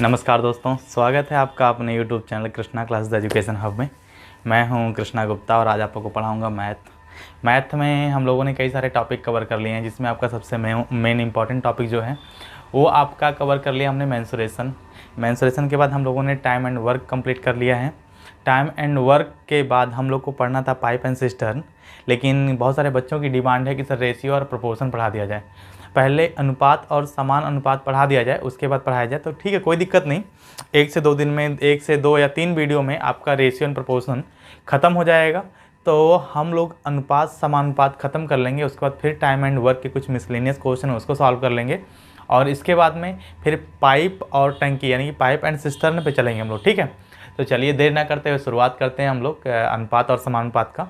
नमस्कार दोस्तों, स्वागत है आपका अपने YouTube channel Krishna classes education hub में। मैं हूं कृष्णा गुप्ता और आज आपको पढ़ाऊंगा मैथ में हम लोगों ने कई सारे टॉपिक कवर कर लिए हैं, जिसमें आपका सबसे मेन इंपॉर्टेंट टॉपिक जो है वो आपका कवर कर लिया हमने मेंसुरेशन के बाद हम लोगों ने टाइम एंड वर्क कंप्लीट कर लिया है। टाइम एंड वर्क के बाद हम लोग को पढ़ना था पाइप एंड सिस्टर्न, लेकिन बहुत सारे बच्चों की डिमांड है कि सर रेशियो और प्रोपोर्शन पढ़ा दिया जाए। पहले अनुपात और समान अनुपात पढ़ा दिया जाए, उसके बाद पढ़ाया जाए तो ठीक है, कोई दिक्कत नहीं। 1 से 2 दिन में 1 से 2 या 3 वीडियो में आपका रेशियो एंड प्रोपोर्शन ख़त्म हो जाएगा। तो हम लोग अनुपात समानुपात ख़त्म कर लेंगे, उसके बाद फिर टाइम एंड वर्क के कुछ मिसलेनियस क्वेश्चन है उसको सॉल्व कर लेंगे, और इसके बाद में फिर पाइप और टंकी यानी कि पाइप एंड सिस्टर्न पे चलेंगे हम लोग। ठीक है, तो चलिए देर ना करते हुए शुरुआत करते हैं हम लोग अनुपात और समानुपात का।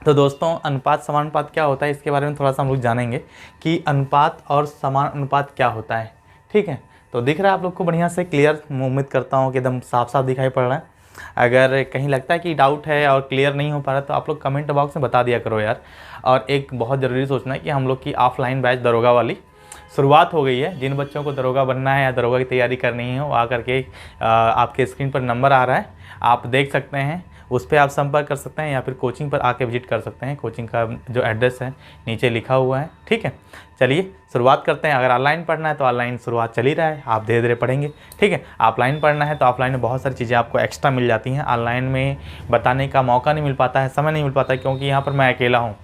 तो दोस्तों, अनुपात समानुपात क्या होता है इसके बारे में थोड़ा सा हम लोग जानेंगे कि अनुपात और समान अनुपात क्या होता है। ठीक है, तो दिख रहा है आप लोग को बढ़िया से क्लियर? उम्मीद करता हूँ कि एकदम साफ साफ दिखाई पड़ रहा है। अगर कहीं लगता है कि डाउट है और क्लियर नहीं हो पा रहा तो आप लोग कमेंट बॉक्स में बता दिया करो यार। और एक बहुत ज़रूरी सोचना है कि हम लोग की ऑफलाइन बैच दरोगा वाली शुरुआत हो गई है। जिन बच्चों को दरोगा बनना है या दरोगा की तैयारी करनी है वो आकर के आपके स्क्रीन पर नंबर आ रहा है, आप देख सकते हैं, उस पर आप संपर्क कर सकते हैं या फिर कोचिंग पर आके विजिट कर सकते हैं। कोचिंग का जो एड्रेस है नीचे लिखा हुआ है। ठीक है, चलिए शुरुआत करते हैं। अगर ऑनलाइन पढ़ना है तो ऑनलाइन शुरुआत चल ही रहा है, आप धीरे धीरे पढ़ेंगे। ठीक है, ऑफलाइन पढ़ना है तो ऑफलाइन में बहुत सारी चीज़ें आपको एक्स्ट्रा मिल जाती हैं। ऑनलाइन में बताने का मौका नहीं मिल पाता है, समय नहीं मिल पाता है, क्योंकि यहाँ पर मैं अकेला हूँ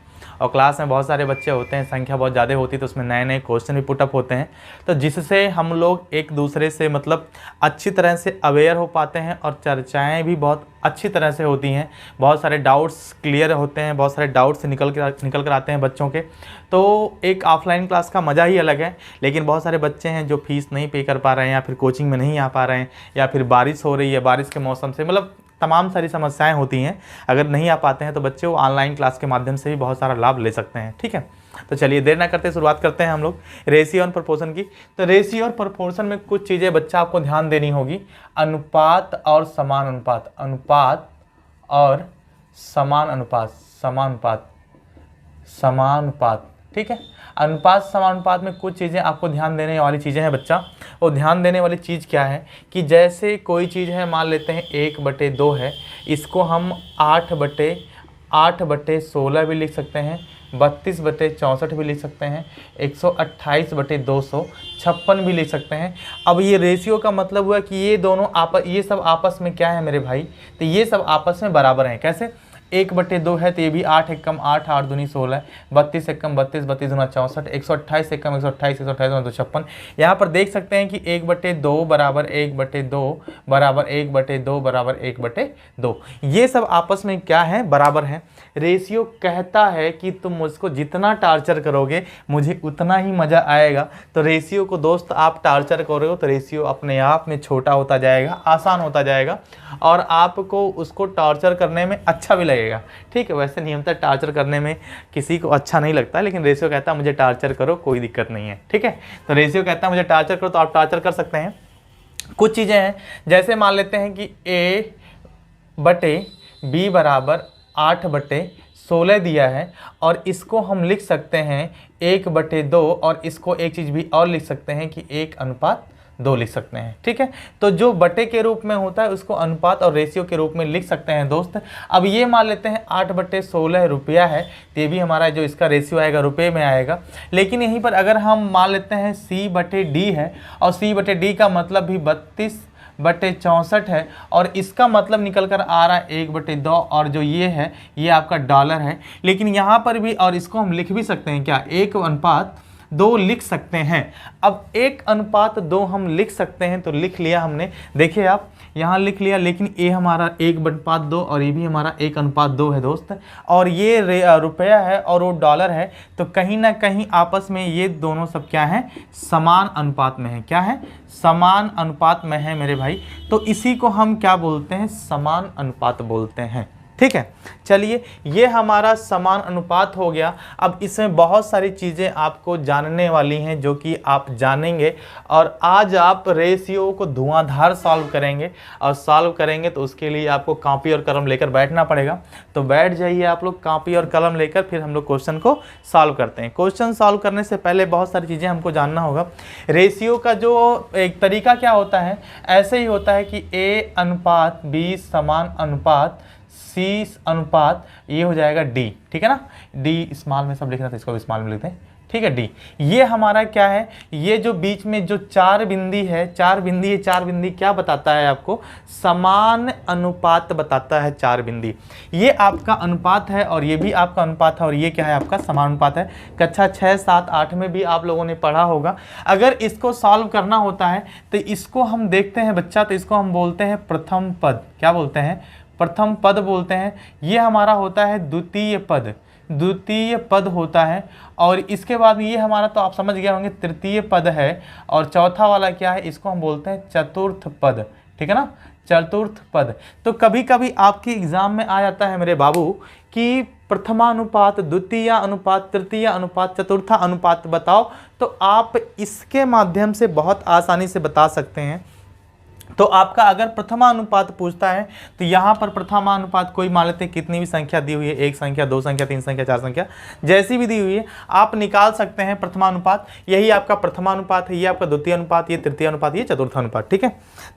और क्लास में बहुत सारे बच्चे होते हैं, संख्या बहुत ज़्यादा होती है, तो उसमें नए नए क्वेश्चन भी पुटअप होते हैं, तो जिससे हम लोग एक दूसरे से मतलब अच्छी तरह से अवेयर हो पाते हैं और चर्चाएं भी बहुत अच्छी तरह से होती हैं। बहुत सारे डाउट्स क्लियर होते हैं, बहुत सारे डाउट्स निकल कर आते हैं बच्चों के। तो एक ऑफलाइन क्लास का मज़ा ही अलग है। लेकिन बहुत सारे बच्चे हैं जो फीस नहीं पे कर पा रहे हैं या फिर कोचिंग में नहीं आ पा रहे हैं, या फिर बारिश हो रही है, बारिश के मौसम से मतलब तमाम सारी समस्याएं होती हैं। अगर नहीं आ पाते हैं तो बच्चे वो ऑनलाइन क्लास के माध्यम से भी बहुत सारा लाभ ले सकते हैं। ठीक है, तो चलिए देर ना करते शुरुआत करते हैं हम लोग रेशियो और प्रोपोर्शन की। तो रेशियो और प्रोपोर्शन में कुछ चीज़ें बच्चा आपको ध्यान देनी होगी। अनुपात और समान अनुपात, अनुपात और समान अनुपात, समानुपात, समानुपात। ठीक है, अनुपात समानुपात में कुछ चीज़ें आपको ध्यान देने वाली चीज़ें हैं बच्चा। और ध्यान देने वाली चीज़ क्या है कि जैसे कोई चीज़ है, मान लेते हैं 1/2 है, इसको हम 8/16 भी लिख सकते हैं, 32/64 भी लिख सकते हैं, 128/256 भी लिख सकते हैं। अब ये रेशियो का मतलब हुआ कि ये सब आपस में क्या है मेरे भाई, तो ये सब आपस में बराबर हैं। कैसे? 1/2 है तो ये भी 8 एकम 8, 8 दूनी 16, 32 एकम 32, 32 दूना 64, 128 एकम 128, 128 दूना 256। यहाँ पर देख सकते हैं कि 1/2 बराबर 1/2 बराबर 1/2 बराबर 1/2, ये सब आपस में क्या है? बराबर है। रेशियो कहता है कि तुम मुझको जितना टार्चर करोगे मुझे उतना ही मज़ा आएगा। तो रेशियो को दोस्त आप टार्चर करोगे तो रेशियो अपने आप में छोटा होता जाएगा, आसान होता जाएगा, और आपको उसको टार्चर करने में अच्छा भी लगेगा। ठीक है, वैसे नियमतः टार्चर करने में किसी को अच्छा नहीं लगता, लेकिन रेशियो कहता है मुझे टार्चर करो, कोई दिक्कत नहीं है। ठीक है, तो रेशियो कहता है मुझे टार्चर करो तो आप टार्चर कर सकते हैं। कुछ चीज़ें हैं, जैसे मान लेते हैं कि A/B बराबर 8/16 दिया है, और इसको हम लिख सकते हैं 1/2, और इसको एक चीज़ भी और लिख सकते हैं कि 1/2 लिख सकते हैं। ठीक है, तो जो बटे के रूप में होता है उसको अनुपात और रेशियो के रूप में लिख सकते हैं दोस्त। अब ये मान लेते हैं 8/16 रुपया है, तो ये भी हमारा जो इसका रेशियो आएगा रुपये में आएगा। लेकिन यहीं पर अगर हम मान लेते हैं C/D है, और C/D का मतलब भी 32/64 है, और इसका मतलब निकल कर आ रहा है 1/2, और जो ये है ये आपका डॉलर है। लेकिन यहाँ पर भी, और इसको हम लिख भी सकते हैं क्या, 1/2 लिख सकते हैं। अब 1/2 हम लिख सकते हैं, तो लिख लिया हमने, देखिए आप यहाँ लिख लिया, लेकिन ये हमारा 1/2 और ये भी हमारा 1/2 है दोस्त, और ये रुपया है और वो डॉलर है, तो कहीं ना कहीं आपस में ये दोनों सब क्या है? समान अनुपात में है। क्या है? समान अनुपात में है मेरे भाई। तो इसी को हम क्या बोलते हैं? समान अनुपात बोलते हैं। ठीक है। चलिए, ये हमारा समान अनुपात हो गया। अब इसमें बहुत सारी चीज़ें आपको जानने वाली हैं जो कि आप जानेंगे, और आज आप रेशियो को धुआंधार सॉल्व करेंगे, और सॉल्व करेंगे तो उसके लिए आपको कॉपी और कलम लेकर बैठना पड़ेगा। तो बैठ जाइए आप लोग कॉपी और कलम लेकर, फिर हम लोग क्वेश्चन को सॉल्व करते हैं। क्वेश्चन सॉल्व करने से पहले बहुत सारी चीज़ें हमको जानना होगा। रेशियो का जो एक तरीका क्या होता है, ऐसे ही होता है कि A अनुपात B समान अनुपात C अनुपात ये हो जाएगा D, ठीक है ना। D स्मॉल में सब लिखना था, इसको भी स्मॉल में लिखते हैं, ठीक है। D ये हमारा क्या है, ये जो बीच में जो चार बिंदी है, चार बिंदी क्या बताता है आपको, समान अनुपात बताता है। चार बिंदी ये आपका अनुपात है, और ये भी आपका अनुपात है, और ये क्या है आपका समान अनुपात है। कक्षा 6, 7, 8 में भी आप लोगों ने पढ़ा होगा। अगर इसको सॉल्व करना होता है तो इसको हम देखते हैं बच्चा, तो इसको हम बोलते हैं प्रथम पद। क्या बोलते हैं, प्रथम पद बोलते हैं। ये हमारा होता है द्वितीय पद, द्वितीय पद होता है। और इसके बाद ये हमारा, तो आप समझ गए होंगे, तृतीय पद है। और चौथा वाला क्या है, इसको हम बोलते हैं चतुर्थ पद, ठीक है ना, चतुर्थ पद। तो कभी कभी आपके एग्जाम में आ जाता है मेरे बाबू कि प्रथमानुपात, द्वितीय अनुपात, तृतीय अनुपात, चतुर्थ अनुपात बताओ। तो आप इसके माध्यम से बहुत आसानी से बता सकते हैं। तो आपका अगर प्रथमानुपात पूछता है तो यहाँ पर प्रथमानुपात कोई मान लेते हैं, कितनी भी संख्या दी हुई है, 1 संख्या, 2 संख्या, 3 संख्या, 4 संख्या, जैसी भी दी हुई है आप निकाल सकते हैं प्रथमानुपात। यही आपका प्रथमानुपात है, ये आपका द्वितीय अनुपात, ये तृतीय अनुपात, ये चतुर्थ अनुपात, ठीक है।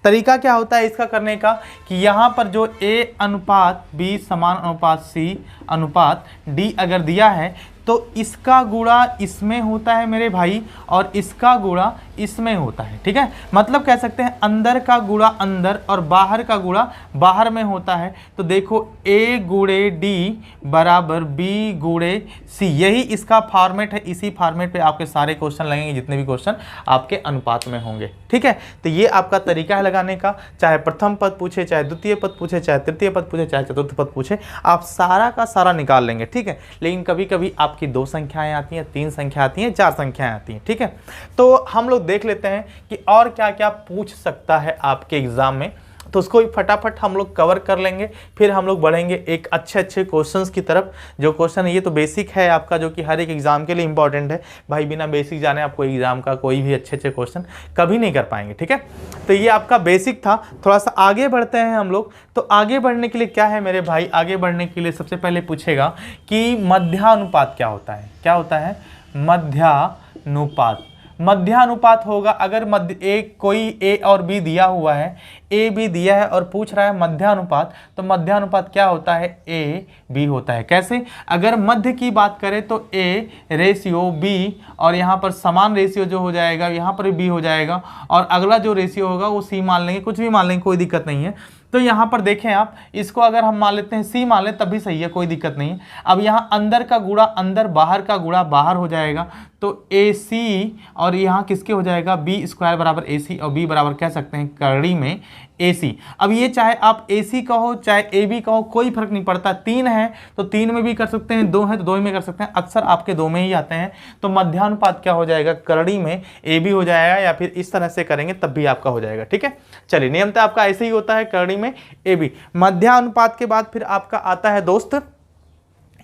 तरीका क्या होता है इसका करने का कि यहाँ पर जो A अनुपात B समान अनुपात C अनुपात D अगर दिया है तो इसका गुणा इसमें होता है मेरे भाई, और इसका गुणा इसमें होता है, ठीक है। मतलब कह सकते हैं अंदर का गुणा अंदर और बाहर का गुणा बाहर में होता है। तो देखो A गुणे D बराबर B गुणे C, यही इसका फॉर्मेट है। इसी फॉर्मेट पे आपके सारे क्वेश्चन लगेंगे, जितने भी क्वेश्चन आपके अनुपात में होंगे, ठीक है। तो ये आपका तरीका है लगाने का। चाहे प्रथम पद पूछे, चाहे द्वितीय पद पूछे, चाहे तृतीय पद पूछे, चाहे चतुर्थ पद पूछे, आप सारा का सारा निकाल लेंगे, ठीक है। लेकिन कभी कभी आपकी 2 संख्याएं आती हैं, 3 संख्या आती हैं, 4 संख्याएं आती हैं, ठीक है। तो हम लोग देख लेते हैं कि और क्या क्या पूछ सकता है आपके एग्जाम में, तो उसको भी फटाफट हम लोग कवर कर लेंगे। फिर हम लोग बढ़ेंगे एक अच्छे क्वेश्चंस की तरफ। जो क्वेश्चन है ये तो बेसिक है आपका, जो कि हर एक एग्जाम के लिए इंपॉर्टेंट है भाई। बिना बेसिक जाने आपको एग्जाम का कोई भी अच्छे क्वेश्चन कभी नहीं कर पाएंगे, ठीक है। तो ये आपका बेसिक था। थोड़ा सा आगे बढ़ते हैं हम लोग। तो आगे बढ़ने के लिए क्या है मेरे भाई, आगे बढ़ने के लिए सबसे पहले पूछेगा कि मध्यानुपात क्या होता है। क्या होता है मध्यानुपात। मध्यानुपात होगा अगर मध्य एक कोई A और B दिया हुआ है, A B दिया है और पूछ रहा है मध्यानुपात, तो मध्यानुपात क्या होता है, A B होता है। कैसे, अगर मध्य की बात करें तो A रेशियो B, और यहाँ पर समान रेशियो जो हो जाएगा यहाँ पर B हो जाएगा, और अगला जो रेशियो होगा वो C मान लेंगे, कुछ भी मान लेंगे, कोई दिक्कत नहीं है। तो यहाँ पर देखें आप, इसको अगर हम मान लेते हैं C मान लें तब भी सही है, कोई दिक्कत नहीं है। अब यहाँ अंदर का गुणा अंदर, बाहर का गुणा बाहर हो जाएगा, तो AC और यहाँ किसके हो जाएगा, B स्क्वायर बराबर AC, और B बराबर कह सकते हैं करड़ी में AC। अब ये चाहे आप AC कहो चाहे AB कहो, कोई फर्क नहीं पड़ता। 3 है तो 3 में भी कर सकते हैं, 2 है तो 2 में कर सकते हैं, अक्सर आपके 2 में ही आते हैं। तो मध्यानुपात क्या हो जाएगा, करड़ी में AB हो जाएगा, या फिर इस तरह से करेंगे तब भी आपका हो जाएगा, ठीक है। चलिए, नियम तो आपका ऐसे ही होता है, करड़ी में AB। मध्यानुपात के बाद फिर आपका आता है दोस्त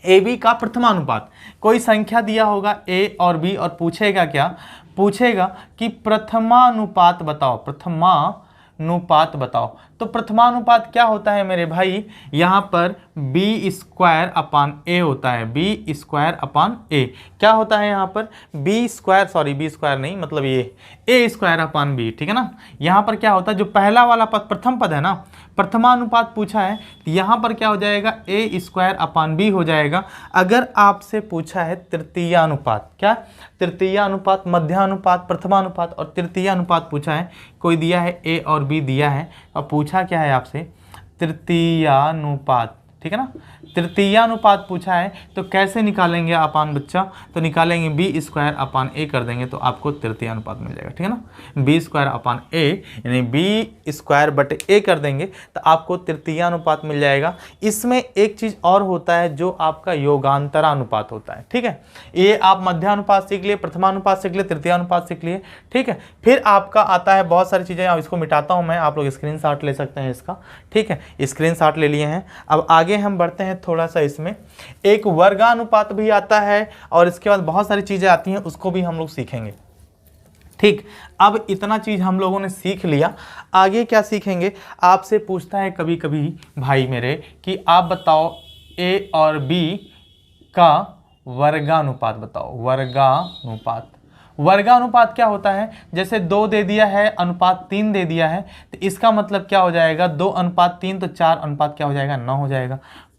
AB का प्रथमानुपात। कोई संख्या दिया होगा A और B और पूछेगा क्या, पूछेगा कि प्रथमानुपात बताओ, प्रथमानुपात बताओ। तो प्रथमानुपात क्या होता है मेरे भाई, यहाँ पर B स्क्वायर अपान A होता है, B स्क्वायर अपान A। क्या होता है यहाँ पर B square, sorry B square नहीं, मतलब ये A स्क्वायर अपान B, ठीक है ना। यहाँ पर क्या होता है, जो पहला वाला पद प्रथम पद है ना, प्रथमानुपात पूछा है, तो यहाँ पर क्या हो जाएगा, A स्क्वायर अपान B हो जाएगा। अगर आपसे पूछा है तृतीयानुपात, क्या तृतीयानुपात, मध्यानुपात, प्रथमानुपात और तृतीयानुपात पूछा है, कोई दिया है A और B दिया है, और पूछा क्या है आपसे तृतीयानुपात, ठीक है ना। तृतीयानुपात पूछा है तो कैसे निकालेंगे अपान बच्चा, तो निकालेंगे B स्क्वायर अपान A कर देंगे तो आपको तृतीयानुपात मिल जाएगा, ठीक है ना। B स्क्वायर अपान A यानी B स्क्वायर बटे A कर देंगे तो आपको तृतीयानुपात मिल जाएगा। इसमें एक चीज़ और होता है जो आपका योगांतरानुपात होता है, ठीक है। ये आप मध्यानुपात सीख लिए, प्रथमानुपात सीख लिए, तृतीयानुपात सीख लिए, ठीक है। फिर आपका आता है बहुत सारी चीज़ें, इसको मिटाता हूँ मैं, आप लोग स्क्रीनशॉट ले सकते हैं इसका, ठीक है। स्क्रीनशॉट ले लिए हैं। अब आगे आगे हम बढ़ते हैं थोड़ा सा। इसमें एक वर्गानुपात भी आता है और इसके बाद बहुत सारी चीज़ें आती हैं, उसको भी हम लोग सीखेंगे। ठीक, अब इतना चीज़ हम लोगों ने सीख लिया, आगे क्या सीखेंगे? आपसे पूछता है कभी कभी भाई मेरे कि आप बताओ ए और बी का वर्गानुपात बताओ। वर्गानुपात, वर्गानुपात क्या होता है? जैसे 2 दे दिया है, अनुपात 3 दे दिया है, तो इसका मतलब क्या हो जाएगा? 2:3 तो 4 अनुपात क्या हो जाएगा? 9 हो जाएगा।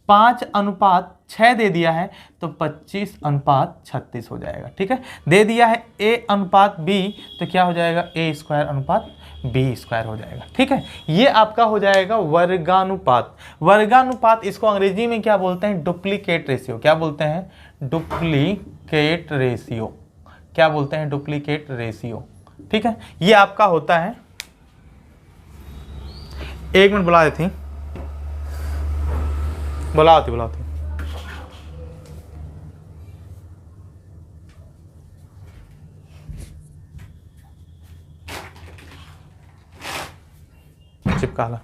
5:6 दे दिया है तो 25:36 हो जाएगा। ठीक है, दे दिया है A/B तो क्या हो जाएगा? A²/B² हो जाएगा। ठीक है, ये आपका हो जाएगा वर्गानुपात। वर्गानुपात इसको अंग्रेजी में क्या बोलते हैं? Duplicate ratio. क्या बोलते हैं? Duplicate ratio. क्या बोलते हैं? Duplicate ratio. ठीक है, ये आपका होता है। 1 मिनट बुला देती, बुलाती चिपका ला।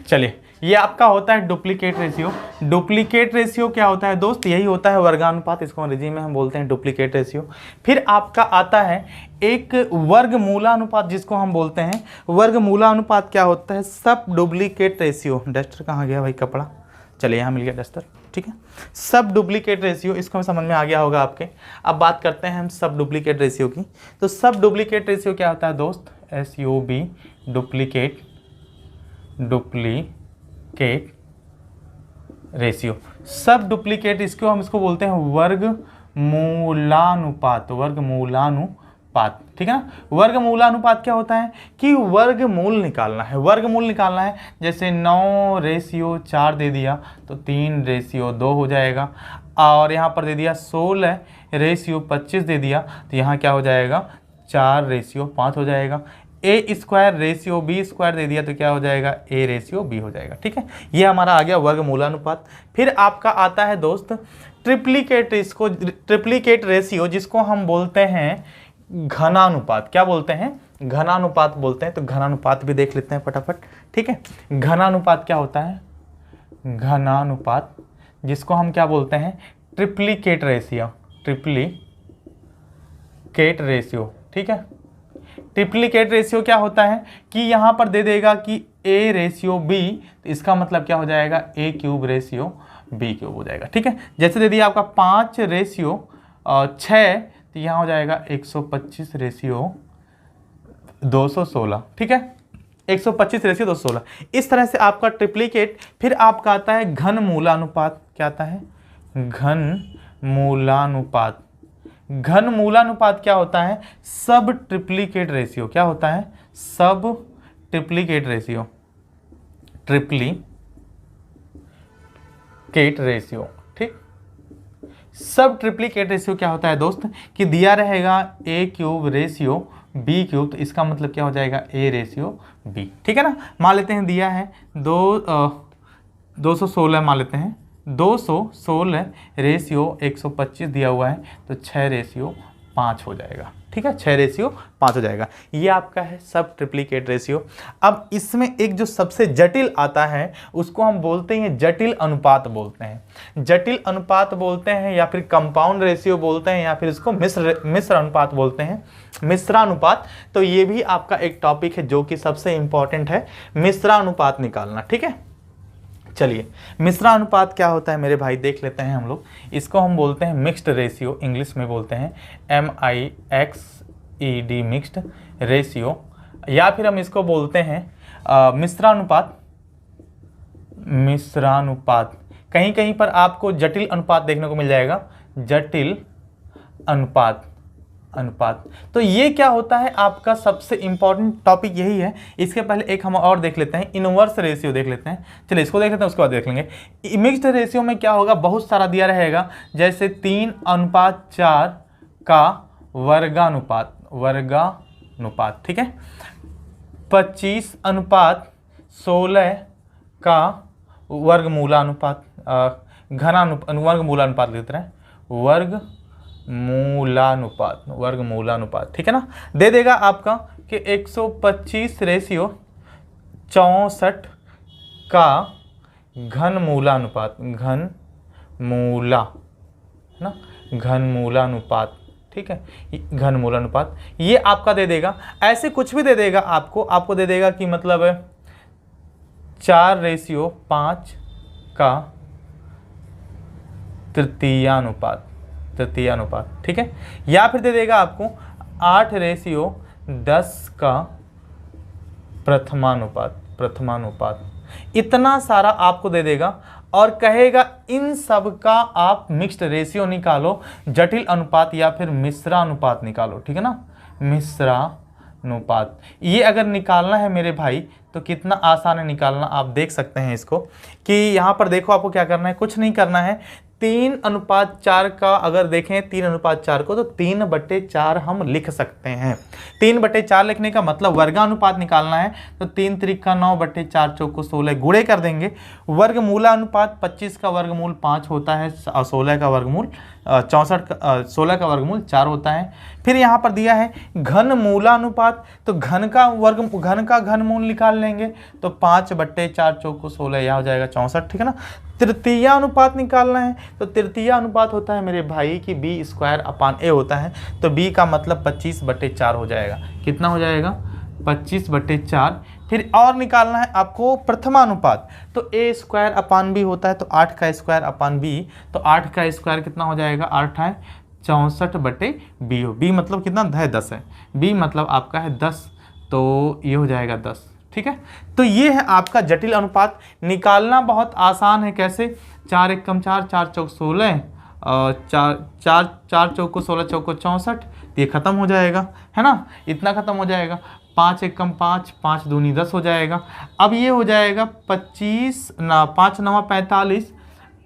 चलिए, ये आपका होता है डुप्लीकेट रेशियो। डुप्लीकेट रेशियो क्या होता है दोस्त? यही होता है वर्गानुपात, इसको अंग्रेजी में हम बोलते हैं डुप्लीकेट रेशियो। फिर आपका आता है एक वर्गमूलानुपात, जिसको हम बोलते हैं वर्गमूलानुपात। क्या होता है? सब डुप्लीकेट रेशियो। डस्टर कहाँ गया भाई? कपड़ा, चलिए यहाँ मिल गया डस्टर। ठीक है, सब डुप्लीकेट रेशियो, इसको समझ में आ गया होगा आपके। अब बात करते हैं हम सब डुप्लीकेट रेशियो की। तो सब डुप्लीकेट रेशियो क्या होता है दोस्त? SUB, duplicate ratio. सब डुप्लीकेट, इसको हम बोलते हैं वर्गमूलानुपात। वर्गमूलानुपात, ठीक है ना। वर्गमूलानुपात क्या होता है कि वर्गमूल निकालना है। वर्गमूल निकालना है, जैसे 9:4 दे दिया तो 3:2 हो जाएगा। और यहाँ पर दे दिया 16:25 दे दिया तो यहाँ क्या हो जाएगा? 4:5 हो जाएगा। A²/B² दे दिया तो क्या हो जाएगा? A/B हो जाएगा। ठीक है, ये हमारा आ गया वर्गमूलानुपात। फिर आपका आता है दोस्त ट्रिप्लीकेट रेशियो, जिसको हम बोलते हैं घनानुपात। क्या बोलते हैं? घनानुपात बोलते हैं। तो घनानुपात भी देख लेते हैं फटाफट। ठीक है, घनानुपात क्या होता है? घनानुपात, जिसको हम क्या बोलते हैं? Triplicate ratio. ट्रिप्लीकेट रेशियो, ठीक है। ट्रिप्लीकेट रेशियो क्या होता है कि यहां पर दे देगा कि A/B, तो इसका मतलब क्या हो जाएगा? A³/B³ हो जाएगा। ठीक है, जैसे दे दिया आपका 5:6 तो यहाँ हो जाएगा 125:216। ठीक है, 125:216। इस तरह से आपका ट्रिप्लीकेट। फिर आपका आता है घनमूलानुपात। क्या आता है? घनमूलानुपात। घनमूलानुपात क्या होता है? सब ट्रिप्लीकेट रेशियो। क्या होता है? सब ट्रिप्लीकेट रेशियो। ट्रिप्लीकेट रेशियो, ठीक। सब ट्रिप्लीकेट रेशियो क्या होता है दोस्त कि दिया रहेगा A³/B³, तो इसका मतलब क्या हो जाएगा? A/B। ठीक है ना। मान लेते हैं दिया है 216, मान लेते हैं 216:125 दिया हुआ है तो 6:5 हो जाएगा। ठीक है, 6:5 हो जाएगा। ये आपका है सब ट्रिप्लीकेट रेशियो। अब इसमें एक जो सबसे जटिल आता है उसको हम बोलते हैं जटिल अनुपात बोलते हैं। जटिल अनुपात बोलते हैं या फिर कंपाउंड रेशियो बोलते हैं या फिर इसको मिश्र अनुपात बोलते हैं। मिश्रानुपात, तो ये भी आपका एक टॉपिक है जो कि सबसे इंपॉर्टेंट है, मिश्रानुपात निकालना। ठीक है, चलिए मिश्रानुपात क्या होता है मेरे भाई देख लेते हैं हम लोग। इसको हम बोलते हैं मिक्स्ड रेशियो, इंग्लिश में बोलते हैं MIXED, मिक्स्ड रेशियो, या फिर हम इसको बोलते हैं मिश्रानुपात। मिश्रानुपात, कहीं कहीं पर आपको जटिल अनुपात देखने को मिल जाएगा, जटिल अनुपात। तो ये क्या होता है आपका सबसे इंपॉर्टेंट टॉपिक यही है। इसके पहले एक हम और देख लेते हैं, इनवर्स रेशियो देख लेते हैं। चलिए इसको देख लेते हैं, उसके बाद देख लेंगे। मिक्स्ड रेशियो में क्या होगा? बहुत सारा दिया रहेगा, जैसे 3:4 का वर्गानुपात, ठीक है। 25:16 का वर्गमूलानुपात, वर्गमूलानुपात लिखते हैं, वर्गमूलानुपात, ठीक है ना। दे देगा आपका कि 125 रेशियो 64 का घनमूलानुपात, घनमूलानुपात, ठीक है, घनमूलानुपात ये आपका दे देगा। ऐसे कुछ भी दे देगा आपको दे देगा कि मतलब 4:5 का तृतीयानुपात, ठीक है, या फिर दे देगा आपको 8:10 का प्रथमानुपात। इतना सारा आपको दे देगा और कहेगा इन सब का आप मिक्स्ड रेशियो निकालो, जटिल अनुपात या फिर मिश्रानुपात निकालो, ठीक है ना, मिश्रानुपात। ये अगर निकालना है मेरे भाई तो कितना आसान है निकालना, आप देख सकते हैं इसको कि यहाँ पर देखो आपको क्या करना है, कुछ नहीं करना है। 3:4 का अगर देखें 3:4 को तो 3/4 हम लिख सकते हैं। 3/4 लिखने का मतलब वर्गानुपात निकालना है तो 3 त्रिका 9/4 चौको 16 गुणे कर देंगे। वर्गमूलानुपात 25 का वर्गमूल 5 होता है, 16 का वर्गमूल 16 का वर्गमूल 4 होता है। फिर यहाँ पर दिया है घनमूलानुपात, तो घन का घनमूल निकाल लेंगे तो 5/4 चौको 16, यह हो जाएगा 64, ठीक है ना। तृतीय अनुपात निकालना है तो तृतीय अनुपात होता है मेरे भाई कि b² a होता है, तो b का मतलब 25/4 हो जाएगा। कितना हो जाएगा? 25/4। फिर और निकालना है आपको प्रथमानुपात, तो a² b होता है, तो 8 का स्क्वायर b, तो 8 का स्क्वायर कितना हो जाएगा? 8 है 64/b हो, b मतलब कितना है? 10 है, b मतलब आपका है 10, तो ये हो जाएगा 10, ठीक है। तो ये है आपका जटिल अनुपात। निकालना बहुत आसान है, कैसे? 4 एकम 4, 4 चौक 16, 4 चौको 16, चौको 64, ये खत्म हो जाएगा, है ना, इतना खत्म हो जाएगा। 5 एकम 5, 5 दूनी 10 हो जाएगा। अब ये हो जाएगा 25 ना 5 9 45,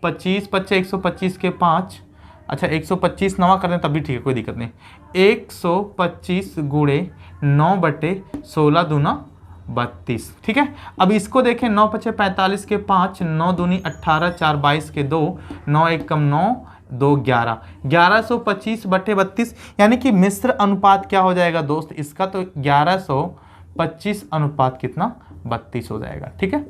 25 25 125 के 5, अच्छा 125 नवा कर दें तब भी ठीक है, कोई दिक्कत नहीं। 125 गुणे 9/16 दूना 32, ठीक है। अब इसको देखें, 9 5 45 के 5, 9 दूनी 18, 4 22 के 2, 9 एकम 9, 2 11, 1125/32, यानी कि मिश्र अनुपात क्या हो जाएगा दोस्त इसका? तो 1125 अनुपात कितना? 32 हो जाएगा, ठीक है।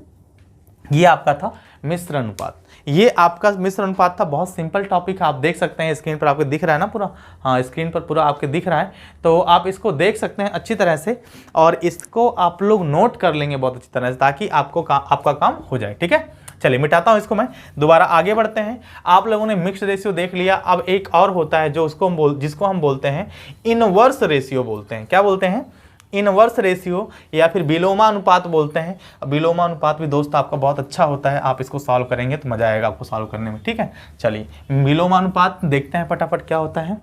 ये आपका था मिश्र अनुपात, ये आपका मिश्र अनुपात था। बहुत सिंपल टॉपिक है, आप देख सकते हैं स्क्रीन पर आपको दिख रहा है ना पूरा, हाँ स्क्रीन पर पूरा आपके दिख रहा है, तो आप इसको देख सकते हैं अच्छी तरह से और इसको आप लोग नोट कर लेंगे बहुत अच्छी तरह से, ताकि आपका काम हो जाए, ठीक है। चलिए मिटाता हूं इसको मैं, दोबारा आगे बढ़ते हैं। आप लोगों ने मिक्स्ड रेशियो देख लिया, अब एक और होता है जो जिसको हम बोलते हैं इनवर्स रेशियो बोलते हैं। क्या बोलते हैं? इनवर्स रेशियो या फिर विलोमानुपात बोलते हैं। विलोमानुपात भी दोस्त आपका बहुत अच्छा होता है, आप इसको सॉल्व करेंगे तो मजा आएगा आपको सॉल्व करने में, ठीक है। चलिए विलोमानुपात देखते हैं फटाफट क्या होता है।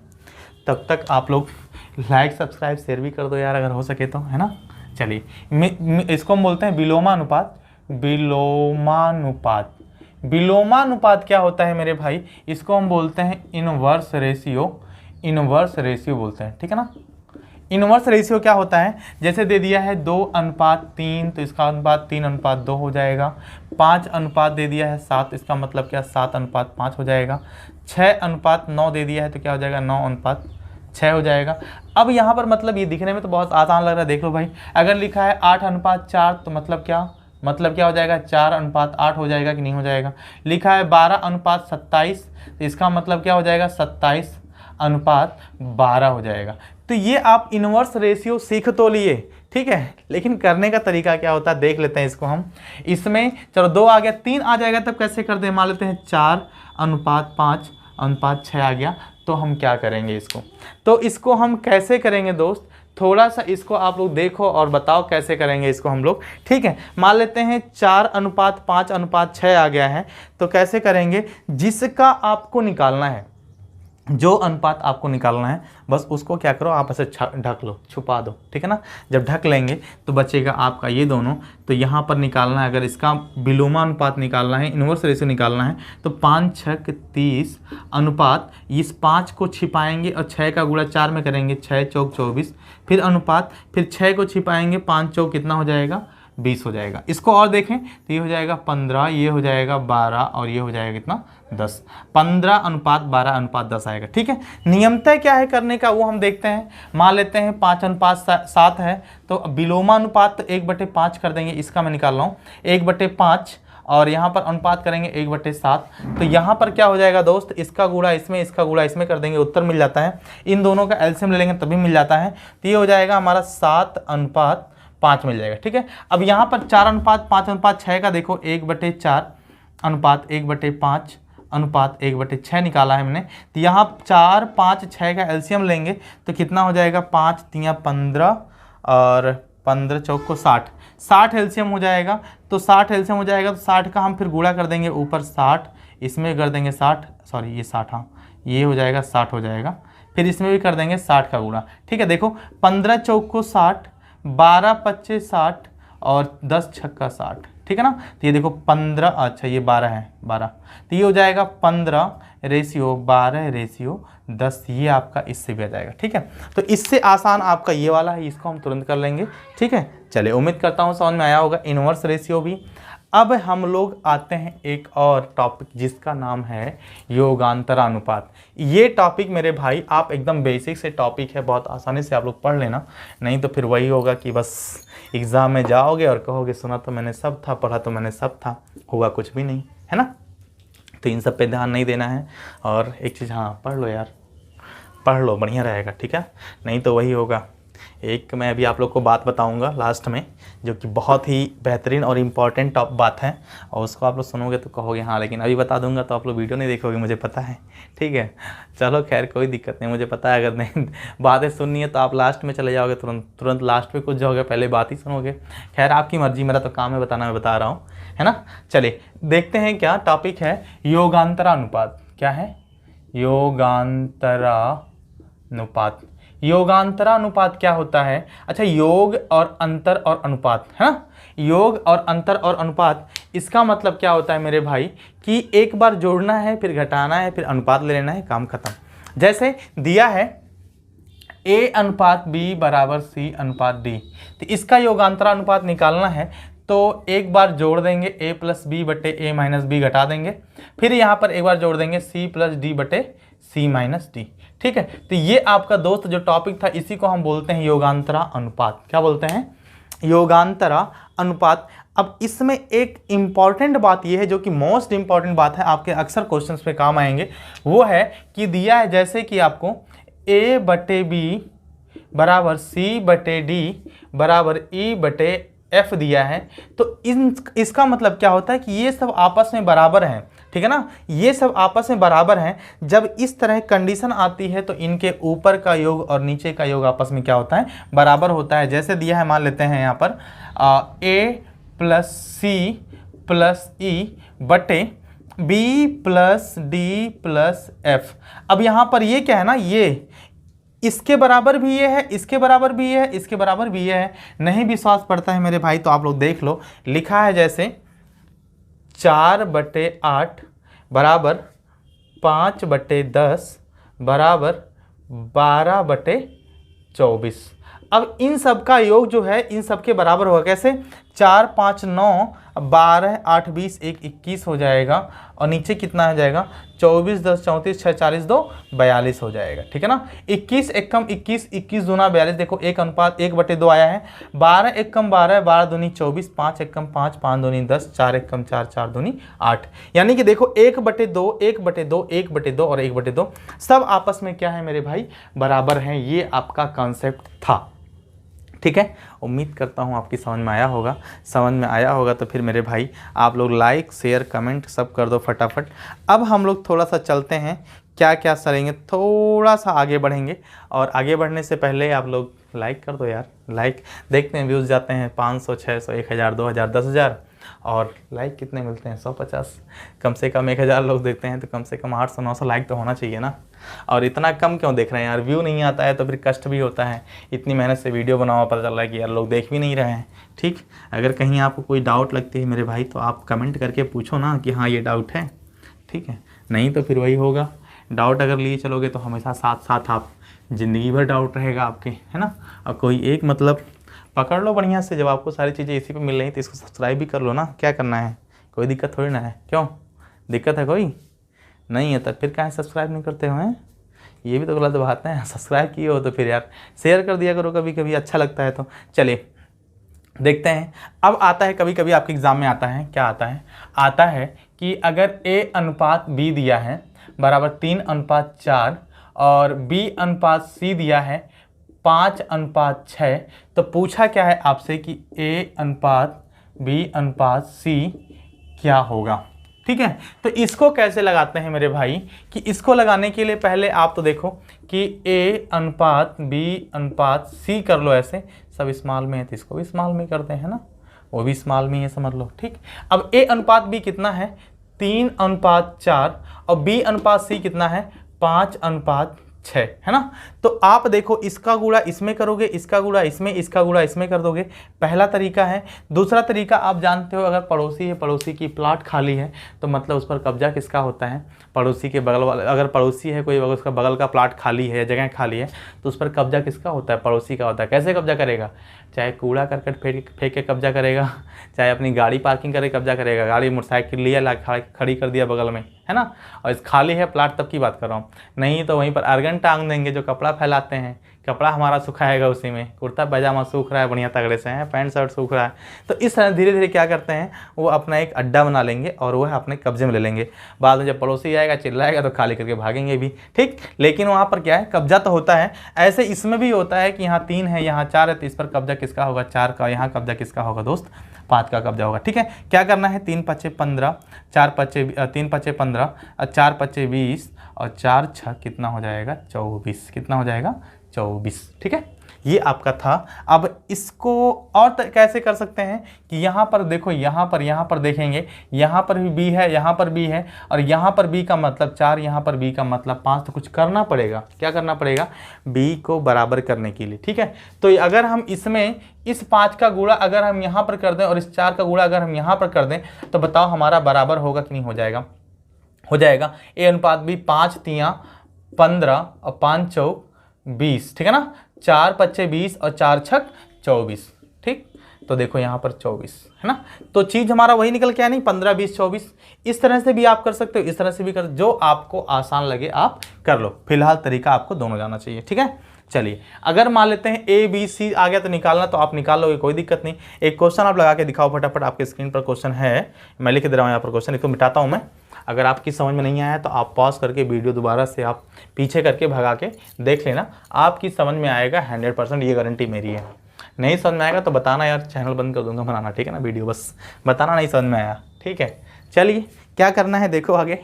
तब तक आप लोग लाइक सब्सक्राइब शेयर भी कर दो यार, अगर हो सके तो, है ना। चलिए इसको हम बोलते हैं विलोमानुपात। विलोमानुपात क्या होता है मेरे भाई? इसको हम बोलते हैं इनवर्स रेशियो बोलते हैं, ठीक है ना। इनवर्स रेशियो क्या होता है? जैसे दे दिया है 2:3, तो इसका अनुपात 3:2 हो जाएगा। 5 अनुपात दे दिया है 7, इसका मतलब क्या? 7:5 हो जाएगा। 6:9 दे दिया है तो क्या हो जाएगा? 9:6 हो जाएगा। अब यहाँ पर मतलब ये दिखने में तो बहुत आसान लग रहा है, देख लो भाई। अगर लिखा है 8:4 तो मतलब क्या हो जाएगा? 4:8 हो जाएगा कि नहीं हो जाएगा। लिखा है 12:27 तो इसका मतलब क्या हो जाएगा? 27:12 हो जाएगा। तो ये आप इनवर्स रेशियो सीख तो लिए, ठीक है, लेकिन करने का तरीका क्या होता है देख लेते हैं इसको हम। इसमें चलो 2 आ गया, 3 आ जाएगा तब कैसे कर दें? मान लेते हैं 4:5:6 आ गया, तो हम क्या करेंगे इसको? तो इसको हम कैसे करेंगे दोस्त? थोड़ा सा इसको आप लोग देखो और बताओ कैसे करेंगे इसको हम लोग, ठीक है। मान लेते हैं 4:5:6 आ गया है, तो कैसे करेंगे? जिसका आपको निकालना है, जो अनुपात आपको निकालना है, बस उसको क्या करो, आप ऐसे ढक लो, छुपा दो, ठीक है ना। जब ढक लेंगे तो बचेगा आपका ये दोनों, तो यहाँ पर निकालना है, अगर इसका विलोमानुपात निकालना है, इनवर्स रेशियो निकालना है, तो 5×6 = 30 अनुपात, इस 5 को छिपाएंगे और 6 का गुणा 4 में करेंगे, 6 चौक 24, फिर अनुपात, फिर 6 को छिपाएंगे, 5 चौक कितना हो जाएगा? 20 हो जाएगा। इसको और देखें तो ये हो जाएगा 15, ये हो जाएगा 12 और ये हो जाएगा कितना 10। 15:12:10 आएगा। ठीक है, नियमतः क्या है करने का वो हम देखते हैं। मान लेते हैं 5:7 है तो विलोमानुपात तो 1/5 कर देंगे। इसका मैं निकाल रहा हूँ 1/5 और यहाँ पर अनुपात करेंगे 1/7। तो यहाँ पर क्या हो जाएगा दोस्त, इसका गुणा इसमें, इसका गुणा इसमें कर देंगे, उत्तर मिल जाता है। इन दोनों का एलसीएम ले लेंगे तभी मिल जाता है। तो ये हो जाएगा हमारा 7:5 मिल जाएगा। ठीक है, अब यहाँ पर 4:5:6 का देखो 1/4 अनुपात 1/5 अनुपात 1/6 निकाला है हमने। तो यहाँ 4, 5, 6 का एलसीएम लेंगे तो कितना हो जाएगा 5 3 15 और 15 चौक को 60, 60 एलसीएम हो जाएगा। तो 60 एलसीएम हो जाएगा तो 60 का हम फिर गुणा कर देंगे ऊपर 60, इसमें कर देंगे 60, सॉरी ये 60, हाँ ये हो जाएगा 60 हो जाएगा। फिर इसमें भी कर देंगे 60 का गुणा। ठीक है, देखो 15 चौक को 60, 12 25 60 और 10 छक्का 60। ठीक है ना, तो ये देखो 15, अच्छा ये 12 है 12, तो ये हो जाएगा 15:12:10, ये आपका इससे भी आ जाएगा। ठीक है, तो इससे आसान आपका ये वाला है, इसको हम तुरंत कर लेंगे। ठीक है, चलिए उम्मीद करता हूँ समझ में आया होगा इन्वर्स रेशियो भी। अब हम लोग आते हैं एक और टॉपिक जिसका नाम है योगांतरानुपात। ये टॉपिक मेरे भाई आप एकदम बेसिक से टॉपिक है, बहुत आसानी से आप लोग पढ़ लेना, नहीं तो फिर वही होगा कि बस एग्ज़ाम में जाओगे और कहोगे सुना तो मैंने सब था, पढ़ा तो मैंने सब था, हुआ कुछ भी नहीं, है ना। तो इन सब पे ध्यान नहीं देना है। और एक चीज़, हाँ पढ़ लो यार, पढ़ लो, बढ़िया रहेगा। ठीक है, नहीं तो वही होगा। एक मैं अभी आप लोग को बात बताऊंगा लास्ट में जो कि बहुत ही बेहतरीन और इम्पॉर्टेंट टॉप बात है, और उसको आप लोग सुनोगे तो कहोगे हाँ, लेकिन अभी बता दूंगा तो आप लोग वीडियो नहीं देखोगे, मुझे पता है। ठीक है, चलो खैर कोई दिक्कत नहीं, मुझे पता है अगर नहीं बातें सुननी है तो आप लास्ट में चले जाओगे, तुरंत लास्ट में कुछ जाओगे, पहले बात ही सुनोगे। खैर आपकी मर्जी, मेरा तो काम है बताना, मैं बता रहा हूँ, है ना। चलिए देखते हैं क्या टॉपिक है, योगांतरानुपात। क्या है, योगांतरानुपात। योगांतरानुपात क्या होता है? अच्छा, योग और अंतर और अनुपात, है ना। योग और अंतर और अनुपात, इसका मतलब क्या होता है मेरे भाई कि एक बार जोड़ना है, फिर घटाना है, फिर अनुपात ले लेना है, काम खत्म। जैसे दिया है A/B = C/D, तो इसका योगांतरानुपात निकालना है तो एक बार जोड़ देंगे A + B बटे A - B, घटा देंगे, फिर यहाँ पर एक बार जोड़ देंगे C + D बटे C - D। ठीक है, तो ये आपका दोस्त जो टॉपिक था इसी को हम बोलते हैं योगांतरा अनुपात। क्या बोलते हैं? योगांतरा अनुपात। अब इसमें एक इम्पॉर्टेंट बात ये है जो कि मोस्ट इम्पॉर्टेंट बात है, आपके अक्सर क्वेश्चंस पे काम आएंगे, वो है कि दिया है जैसे कि आपको A/B = C/D = E/F दिया है, तो इसका मतलब क्या होता है कि ये सब आपस में बराबर हैं। ठीक है ना, ये सब आपस में बराबर हैं। जब इस तरह कंडीशन आती है तो इनके ऊपर का योग और नीचे का योग आपस में क्या होता है, बराबर होता है। जैसे दिया है, मान लेते हैं यहाँ पर A + C + E बटे B + D + F। अब यहाँ पर ये क्या है ना, ये इसके बराबर भी ये है, इसके बराबर भी ये है, इसके बराबर भी ये है। नहीं विश्वास पड़ता है मेरे भाई तो आप लोग देख लो, लिखा है जैसे 4/8 = 5/10 = 12/24। अब इन सब का योग जो है इन सब के बराबर होगा। कैसे? 4 5 9 12 8 20 1 21 हो जाएगा, और नीचे कितना हो जाएगा 24 10 34 6 40 2 42 हो जाएगा। ठीक है ना, 21 एकम 21 21 दूना 42, देखो 1:1/2 आया है। 12 एकम 12 12 दूनी 24, 5 एकम 5 5 दूनी 10, 4 एकम 4 4 दूनी 8। यानी कि देखो 1/2 1/2 1/2 और 1/2 सब आपस में क्या है मेरे भाई, बराबर हैं। ये आपका कॉन्सेप्ट था। ठीक है, उम्मीद करता हूँ आपकी समझ में आया होगा। समझ में आया होगा तो फिर मेरे भाई आप लोग लाइक शेयर कमेंट सब कर दो फटाफट। अब हम लोग थोड़ा सा चलते हैं, क्या क्या करेंगे, थोड़ा सा आगे बढ़ेंगे। और आगे बढ़ने से पहले आप लोग लाइक कर दो यार, लाइक देखते हैं व्यूज़ जाते हैं 500 600 1000 2000 10000, और लाइक कितने मिलते हैं 150। कम से कम 1000 लोग देखते हैं तो कम से कम 800 900 लाइक तो होना चाहिए ना। और इतना कम क्यों देख रहे हैं यार, व्यू नहीं आता है तो फिर कष्ट भी होता है। इतनी मेहनत से वीडियो बनाओ, पता चल रहा है कि यार लोग देख भी नहीं रहे हैं। ठीक, अगर कहीं आपको कोई डाउट लगती है मेरे भाई तो आप कमेंट करके पूछो ना कि हाँ ये डाउट है। ठीक है, नहीं तो फिर वही होगा, डाउट अगर लिए चलोगे तो हमेशा साथ साथ आप ज़िंदगी भर डाउट रहेगा आपके, है ना। और कोई एक मतलब पकड़ लो बढ़िया से। जब आपको सारी चीज़ें इसी पे मिल रही तो इसको सब्सक्राइब भी कर लो ना, क्या करना है, कोई दिक्कत थोड़ी ना है। क्यों दिक्कत है, कोई नहीं है तो फिर काहे सब्सक्राइब नहीं करते हो हैं, ये भी तो गलत बात है। सब्सक्राइब किए हो तो फिर यार शेयर कर दिया करो, कभी कभी अच्छा लगता है तो। चलिए देखते हैं। अब आता है कभी कभी आपके एग्ज़ाम में आता है, क्या आता है, आता है कि अगर A अनुपात B दिया है बराबर 3:4 और B अनुपात C दिया है 5:6, तो पूछा क्या है आपसे कि A अनुपात B अनुपात C क्या होगा। ठीक है, तो इसको कैसे लगाते हैं मेरे भाई, कि इसको लगाने के लिए पहले आप तो देखो कि A अनुपात B अनुपात C कर लो, ऐसे सब स्मॉल में है तो इसको भी स्मॉल में करते हैं ना, वो भी स्मॉल में है समझ लो। ठीक, अब A अनुपात B कितना है 3:4 और B अनुपात C कितना है 5:6, है ना। तो आप देखो इसका गुणा इसमें करोगे, इसका गुणा इसमें, इसका गुणा इसमें कर दोगे, पहला तरीका है। दूसरा तरीका आप जानते हो, अगर पड़ोसी है, पड़ोसी की प्लाट खाली है तो मतलब उस पर कब्जा किसका होता है, पड़ोसी के बगल वाले। अगर पड़ोसी है कोई, अगर उसका बगल का प्लाट खाली है, जगह खाली है, तो उस पर कब्जा किसका होता है, पड़ोसी का होता है। कैसे कब्जा करेगा, चाहे कूड़ा करकट फेंक के कब्जा करेगा, चाहे अपनी गाड़ी पार्किंग करके कब्जा करेगा, गाड़ी मोटरसाइकिल लिया ला खड़ी कर दिया बगल में, है ना, और इस खाली है प्लाट तब की बात कर रहा हूँ। नहीं तो वहीं पर अर्गन टांग देंगे, जो कपड़ा फैलाते हैं, कपड़ा हमारा सुखाएगा उसी में, कुर्ता पैजामा सूख रहा है बढ़िया तगड़े से, है पैंट शर्ट सूख रहा है, तो इस तरह धीरे धीरे क्या करते हैं, वो अपना एक अड्डा बना लेंगे और वह अपने कब्जे में ले लेंगे। बाद में जब पड़ोसी आएगा चिल्लाएगा तो खाली करके भागेंगे भी। ठीक, लेकिन वहाँ पर क्या है, कब्जा तो होता है। ऐसे इसमें भी होता है कि यहाँ 3 है, यहाँ 4 है, तो इस पर कब्जा किसका होगा, 4 का। यहाँ कब्जा किसका होगा दोस्त, 5 का कब्जा होगा। ठीक है, क्या करना है, 3×5 = 15, 3×5 = 15 और 4×5 = 20 और 4×6 कितना हो जाएगा 24, कितना हो जाएगा 24। ठीक है, ये आपका था। अब इसको और कैसे कर सकते हैं कि यहाँ पर देखो, यहाँ पर देखेंगे, यहाँ पर भी B है, यहाँ पर B है और यहाँ पर B का मतलब 4, यहाँ पर B का मतलब 5, तो कुछ करना पड़ेगा। क्या करना पड़ेगा, B को बराबर करने के लिए। ठीक है, तो अगर हम इसमें इस 5 का गुणा अगर हम यहाँ पर कर दें और इस 4 का गुणा अगर हम यहाँ पर कर दें, तो बताओ हमारा बराबर होगा कि नहीं हो जाएगा, हो जाएगा। A अनुपात B 5×3 = 15 और 5×4 = 20, ठीक है ना, 4×5 = 20 और 4×6 = 24। ठीक, तो देखो यहाँ पर 24 है ना, तो चीज़ हमारा वही निकल के आया नहीं, 15, 20, 24। इस तरह से भी आप कर सकते हो, इस तरह से भी कर, जो आपको आसान लगे आप कर लो। फिलहाल तरीका आपको दोनों जाना चाहिए। ठीक है, चलिए अगर मान लेते हैं ABC आ गया तो निकालना, तो आप निकाल लोगे, कोई दिक्कत नहीं। एक क्वेश्चन आप लगा के दिखाओ फटाफट, आपके स्क्रीन पर क्वेश्चन है, मैं लिख दे रहा हूँ यहाँ पर क्वेश्चन, इसको मिटाता हूँ मैं। अगर आपकी समझ में नहीं आया तो आप पॉज करके वीडियो दोबारा से आप पीछे करके भगा के देख लेना, आपकी समझ में आएगा 100%, ये गारंटी मेरी है। नहीं समझ में आएगा तो बताना यार, चैनल बंद कर दूंगा बनाना, ठीक है ना, वीडियो बस बताना नहीं समझ में आया। ठीक है, चलिए क्या करना है, देखो आगे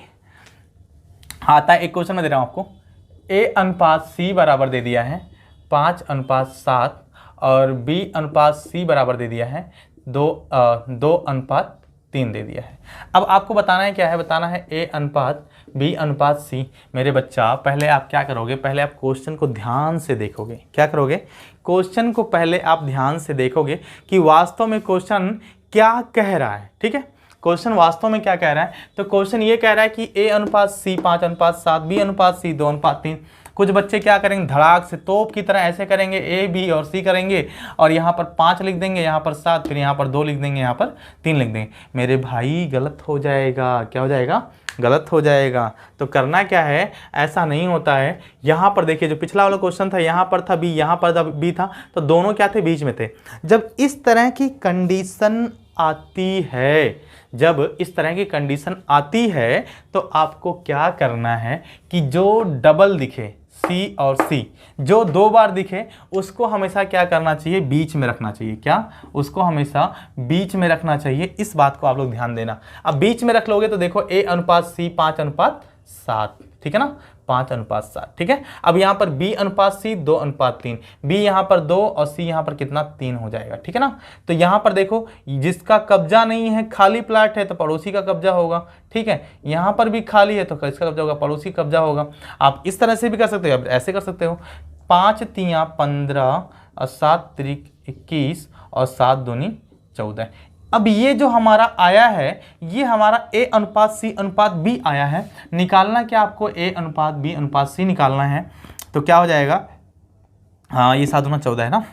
आता है एक क्वेश्चन मैं दे रहा हूँ आपको। A अनुपात C बराबर दे दिया है 5:7 और B अनुपात C बराबर दे दिया है 2:3 दे दिया है। अब आपको बताना है क्या है, बताना है A अनुपात B अनुपात C। मेरे बच्चा पहले आप क्या करोगे, पहले आप क्वेश्चन को ध्यान से देखोगे। क्या करोगे, क्वेश्चन को पहले आप ध्यान से देखोगे कि वास्तव में क्वेश्चन क्या कह रहा है। ठीक है, क्वेश्चन वास्तव में क्या कह रहा है, तो क्वेश्चन ये कह रहा है कि A अनुपात C 5:7, B अनुपात C 2:3। कुछ बच्चे क्या करेंगे, धड़ाक से तोप की तरह ऐसे करेंगे, A B और C करेंगे और यहाँ पर 5 लिख देंगे, यहाँ पर 7, फिर यहाँ पर 2 लिख देंगे, यहाँ पर 3 लिख देंगे। मेरे भाई गलत हो जाएगा, क्या हो जाएगा, गलत हो जाएगा। तो करना क्या है, ऐसा नहीं होता है। यहाँ पर देखिए, जो पिछला वाला क्वेश्चन था यहाँ पर था B, यहाँ पर था B था, तो दोनों क्या थे, बीच में थे। जब इस तरह की कंडीशन आती है, जब इस तरह की कंडीशन आती है तो आपको क्या करना है कि जो डबल दिखे C और C, जो 2 बार दिखे उसको हमेशा क्या करना चाहिए, बीच में रखना चाहिए। क्या, उसको हमेशा बीच में रखना चाहिए। इस बात को आप लोग ध्यान देना। अब बीच में रख लोगे तो देखो A अनुपात C 5:7, ठीक है ना, 5:7। ठीक है, अब यहाँ पर B अनुपात C 2:3, B यहाँ पर 2 और C यहाँ पर कितना 3 हो जाएगा। ठीक है ना, तो यहाँ पर देखो जिसका कब्जा नहीं है, खाली प्लाट है, तो पड़ोसी का कब्जा होगा। ठीक है, यहाँ पर भी खाली है तो किसका कब्जा होगा, पड़ोसी कब्जा होगा। आप इस तरह से भी कर सकते हो, ऐसे कर सकते हो, 5×3 = 15 और 7×3 = 21 और 7×2 = 14। अब ये जो हमारा आया है, ये हमारा A अनुपात C अनुपात B आया है। निकालना क्या आपको, A अनुपात B अनुपात C निकालना है। तो क्या हो जाएगा, हाँ ये 7×2 = 14 है ना,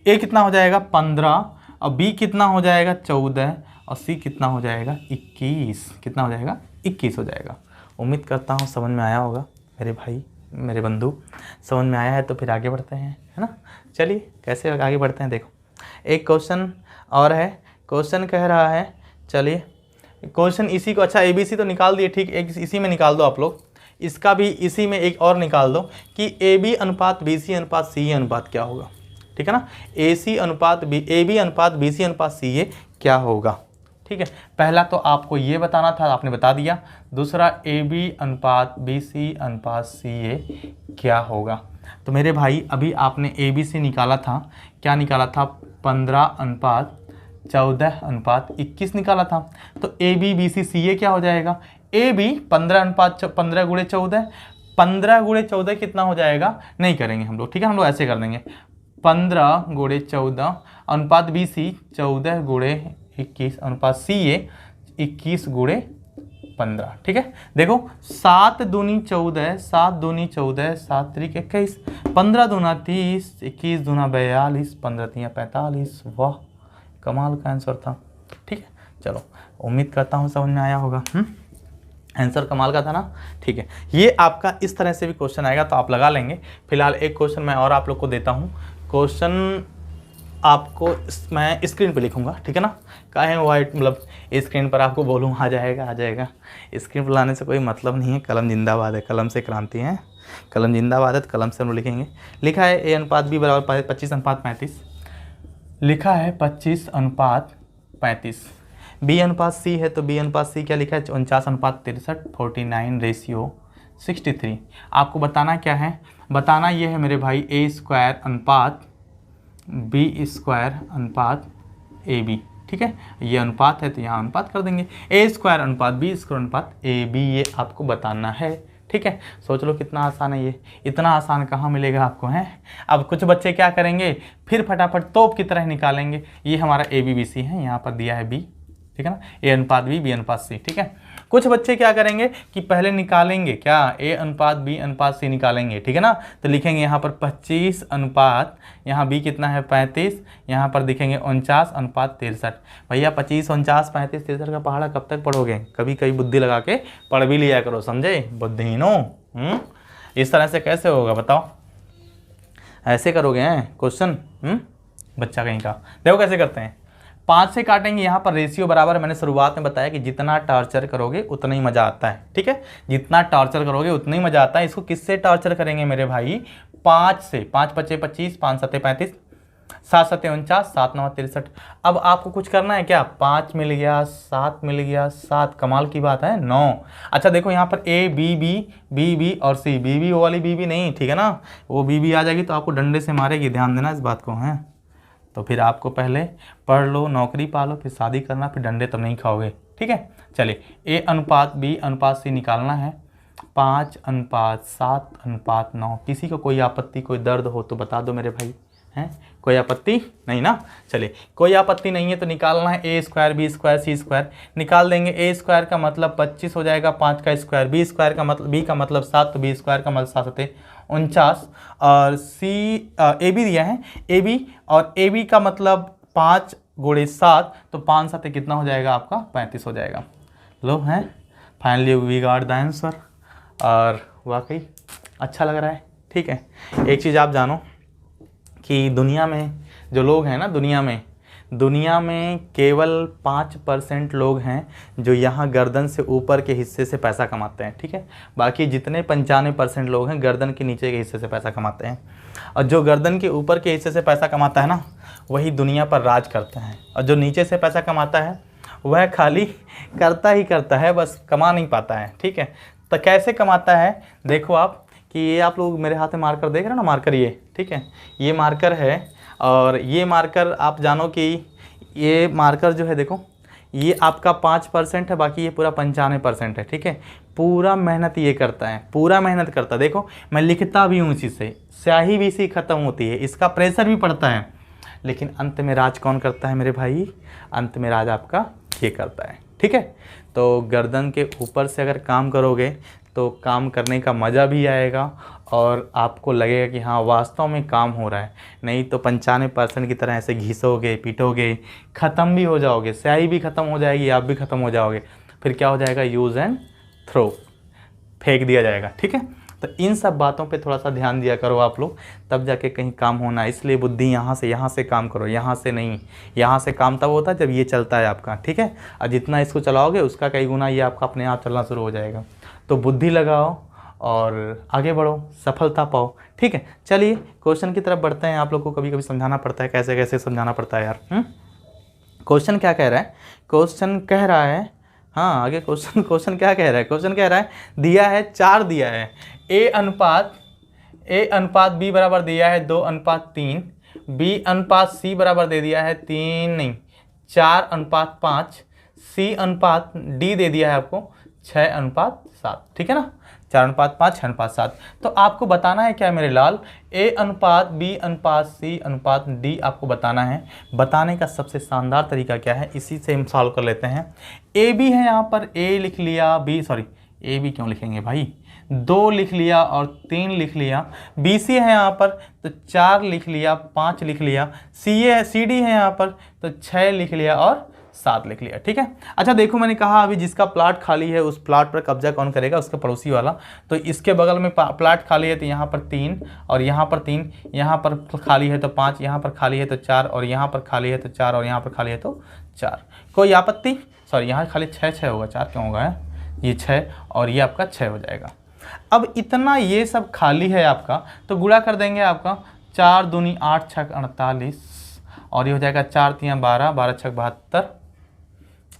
ए कितना हो जाएगा 15, और बी कितना हो जाएगा 14, और सी कितना हो जाएगा 21। कितना हो जाएगा 21 हो जाएगा। उम्मीद करता हूँ समझ में आया होगा मेरे भाई, मेरे बंधु। समझ में आया है तो फिर आगे बढ़ते हैं, है ना। चलिए कैसे आगे बढ़ते हैं, देखो एक क्वेश्चन और है। क्वेश्चन कह रहा है, चलिए क्वेश्चन इसी को, अच्छा ABC तो निकाल दिए, ठीक, एक इसी में निकाल दो आप लोग, इसका भी इसी में एक और निकाल दो कि AB अनुपात BC अनुपात CA अनुपात क्या होगा, ठीक है ना। AB अनुपात BC अनुपात CA क्या होगा, ठीक है। पहला तो आपको ये बताना था, आपने बता दिया। दूसरा AB अनुपात BC अनुपात CA क्या होगा। तो मेरे भाई अभी आपने ABC निकाला था, क्या निकाला था 15:14:21 निकाला था। तो AB BC CA क्या हो जाएगा, AB 15:15 × 14, 15 × 14 कितना हो जाएगा, नहीं करेंगे हम लोग, ठीक है, हम लोग ऐसे कर देंगे 15 × 14 अनुपात BC 14 × 21 अनुपात CA 21 × 15, ठीक है। देखो 7 दूनी 14, 7 दूनी 14, 7 त्रिक 21, 15 दूना 30, 21 दूना 42, 15 तिया 45। वाह, कमाल का आंसर था, ठीक है। चलो उम्मीद करता हूँ समझ में आया होगा। आंसर कमाल का था ना, ठीक है। ये आपका इस तरह से भी क्वेश्चन आएगा तो आप लगा लेंगे। फिलहाल एक क्वेश्चन मैं और आप लोग को देता हूँ। क्वेश्चन आपको मैं स्क्रीन पे लिखूंगा, ठीक है ना, काहे वाइट मतलब स्क्रीन पर आपको बोलूँ आ जाएगा। स्क्रीन पर लाने से कोई मतलब नहीं है, कलम जिंदाबाद है, कलम से क्रांति है, कलम जिंदाबाद है, तो कलम से हम लोग लिखेंगे। लिखा है A अनुपात B बराबर 25:35, लिखा है 25:35। B अनुपात C है तो B अनुपात C क्या लिखा है 49:63, 49:63। आपको बताना क्या है, बताना ये है मेरे भाई A² अनुपात B² अनुपात AB, ठीक है। ये अनुपात है तो यहाँ अनुपात कर देंगे, A² अनुपात B² अनुपात AB, ये आपको बताना है, ठीक है। सोच लो कितना आसान है ये, इतना आसान कहाँ मिलेगा आपको, है। अब कुछ बच्चे क्या करेंगे, फिर फटाफट तोप की तरह निकालेंगे। ये हमारा ABBC है, यहाँ पर दिया है B, ठीक है ना, A अनुपात B, B अनुपात C, ठीक है। कुछ बच्चे क्या करेंगे कि पहले निकालेंगे क्या, A अनुपात B अनुपात C निकालेंगे, ठीक है ना। तो लिखेंगे यहाँ पर 25 अनुपात, यहाँ B कितना है 35, यहाँ पर दिखेंगे 49:63। भैया 25, 49, 35, 63 का पहाड़ा कब तक पढ़ोगे, कभी कभी बुद्धि लगा के पढ़ भी लिया करो, समझे बुद्धिहीनों। इस तरह से कैसे होगा बताओ, ऐसे करोगे क्वेश्चन, बच्चा कहीं का। देखो कैसे करते हैं, 5 से काटेंगे, यहाँ पर रेशियो बराबर, मैंने शुरुआत में बताया कि जितना टॉर्चर करोगे उतना ही मज़ा आता है, ठीक है। जितना टॉर्चर करोगे उतना ही मज़ा आता है। इसको किससे टॉर्चर करेंगे मेरे भाई, 5 से, 5 × 5 = 25, 5 × 7 = 35, 7 × 7 = 49, 7 × 9 = 63। अब आपको कुछ करना है क्या, 5 मिल गया, 7 मिल गया, 7, कमाल की बात है 9। अच्छा देखो यहाँ पर A B B B B और C, B वो वाली B नहीं, ठीक है ना, वो B आ जाएगी तो आपको डंडे से मारेगी, ध्यान देना इस बात को, है। तो फिर आपको पहले पढ़ लो, नौकरी पालो, फिर शादी करना, फिर डंडे तब नहीं खाओगे, ठीक है। चलिए A अनुपात B अनुपात C निकालना है, 5:7:9। किसी को कोई आपत्ति, कोई दर्द हो तो बता दो मेरे भाई, हैं, कोई आपत्ति नहीं ना। चलिए कोई आपत्ति नहीं है तो निकालना है A² B² C² निकाल देंगे। A² का मतलब 25 हो जाएगा, 5 का स्क्वायर, B² का मतलब, B का मतलब 7, तो B² का मतलब 7 × 49, और AB दिया है AB, और AB का मतलब 5 × 7, तो 5 × 7 कितना हो जाएगा आपका 35 हो जाएगा। लो हैं, finally we got the answer, और वाकई अच्छा लग रहा है, ठीक है। एक चीज़ आप जानो कि दुनिया में जो लोग हैं ना, दुनिया में केवल 5% लोग हैं जो यहाँ गर्दन से ऊपर के हिस्से से पैसा कमाते हैं, ठीक है। बाकी जितने 95% लोग हैं गर्दन के नीचे के हिस्से से पैसा कमाते हैं, और जो गर्दन के ऊपर के हिस्से से पैसा कमाता है ना, वही दुनिया पर राज करता है, और जो नीचे से पैसा कमाता है वह खाली करता ही करता है, बस कमा नहीं पाता है, ठीक है। तो कैसे कमाता है, देखो आप कि ये आप लोग मेरे हाथ में मार्कर देख रहे हो ना, मार्कर ये, ठीक है, ये मार्कर है, और ये मार्कर आप जानो कि ये मार्कर जो है देखो, ये आपका 5% है, बाकी ये पूरा 95% है, ठीक है। पूरा मेहनत ये करता है, पूरा मेहनत करता है। देखो मैं लिखता भी हूँ इसी से, स्याही भी इसी ख़त्म होती है, इसका प्रेशर भी पड़ता है, लेकिन अंत में राज कौन करता है मेरे भाई, अंत में राज आपका ये करता है, ठीक है। तो गर्दन के ऊपर से अगर काम करोगे तो काम करने का मज़ा भी आएगा और आपको लगेगा कि हाँ वास्तव में काम हो रहा है। नहीं तो 95% की तरह ऐसे घिसोगे पीटोगे, ख़त्म भी हो जाओगे, स्याही भी ख़त्म हो जाएगी, आप भी ख़त्म हो जाओगे, फिर क्या हो जाएगा, यूज़ एंड थ्रो, फेंक दिया जाएगा। ठीक है, तो इन सब बातों पे थोड़ा सा ध्यान दिया करो आप लोग, तब जाके कहीं काम होना है। इसलिए बुद्धि यहाँ से काम करो, यहाँ से नहीं। यहाँ से काम तब होता है जब ये चलता है आपका। ठीक है, और जितना इसको चलाओगे उसका कई गुना ये आपका अपने आप चलना शुरू हो जाएगा। तो बुद्धि लगाओ और आगे बढ़ो, सफलता पाओ। ठीक है, चलिए क्वेश्चन की तरफ बढ़ते हैं। आप लोग को कभी कभी समझाना पड़ता है, कैसे कैसे समझाना पड़ता है यार। क्वेश्चन क्या कह रहा है, क्वेश्चन कह रहा है, हाँ आगे क्वेश्चन क्या कह रहा है, क्वेश्चन कह रहा है दिया है 4 दिया है, ए अनुपात बी बराबर दिया है 2:3, बी अनुपात सी बराबर दे दिया है 4:5, सी अनुपात डी दे दिया है आपको 6:7। ठीक है ना, 4:5, 6:7। तो आपको बताना है क्या है मेरे लाल, ए अनुपात बी अनुपात सी अनुपात डी आपको बताना है। बताने का सबसे शानदार तरीका क्या है, इसी से हम सॉल्व कर लेते हैं। ए बी है यहाँ पर, ए लिख लिया, बी सॉरी ए बी क्यों लिखेंगे भाई, 2 लिख लिया और 3 लिख लिया। बी सी है यहाँ पर तो 4 लिख लिया, 5 लिख लिया। सी डी है यहाँ पर तो 6 लिख लिया और 7 लिख लिया। ठीक है, अच्छा देखो मैंने कहा अभी जिसका प्लाट खाली है उस प्लाट पर कब्जा कौन करेगा, उसका पड़ोसी वाला। तो इसके बगल में प्लाट खाली है तो यहाँ पर 3 और यहाँ पर 3, यहाँ पर खाली है तो 5, यहाँ पर खाली है तो 4 और यहाँ पर खाली है तो 4 और यहाँ पर खाली है तो 4। कोई आपत्ति, सॉरी यहाँ खाली 6 होगा, 4 क्यों होगा है? ये 6 और ये आपका 6 हो जाएगा। अब इतना ये सब खाली है आपका, तो गुणा कर देंगे आपका 4 दूनी 8 छक 48 और ये हो जाएगा 4 तियाँ 12, 12 छक 72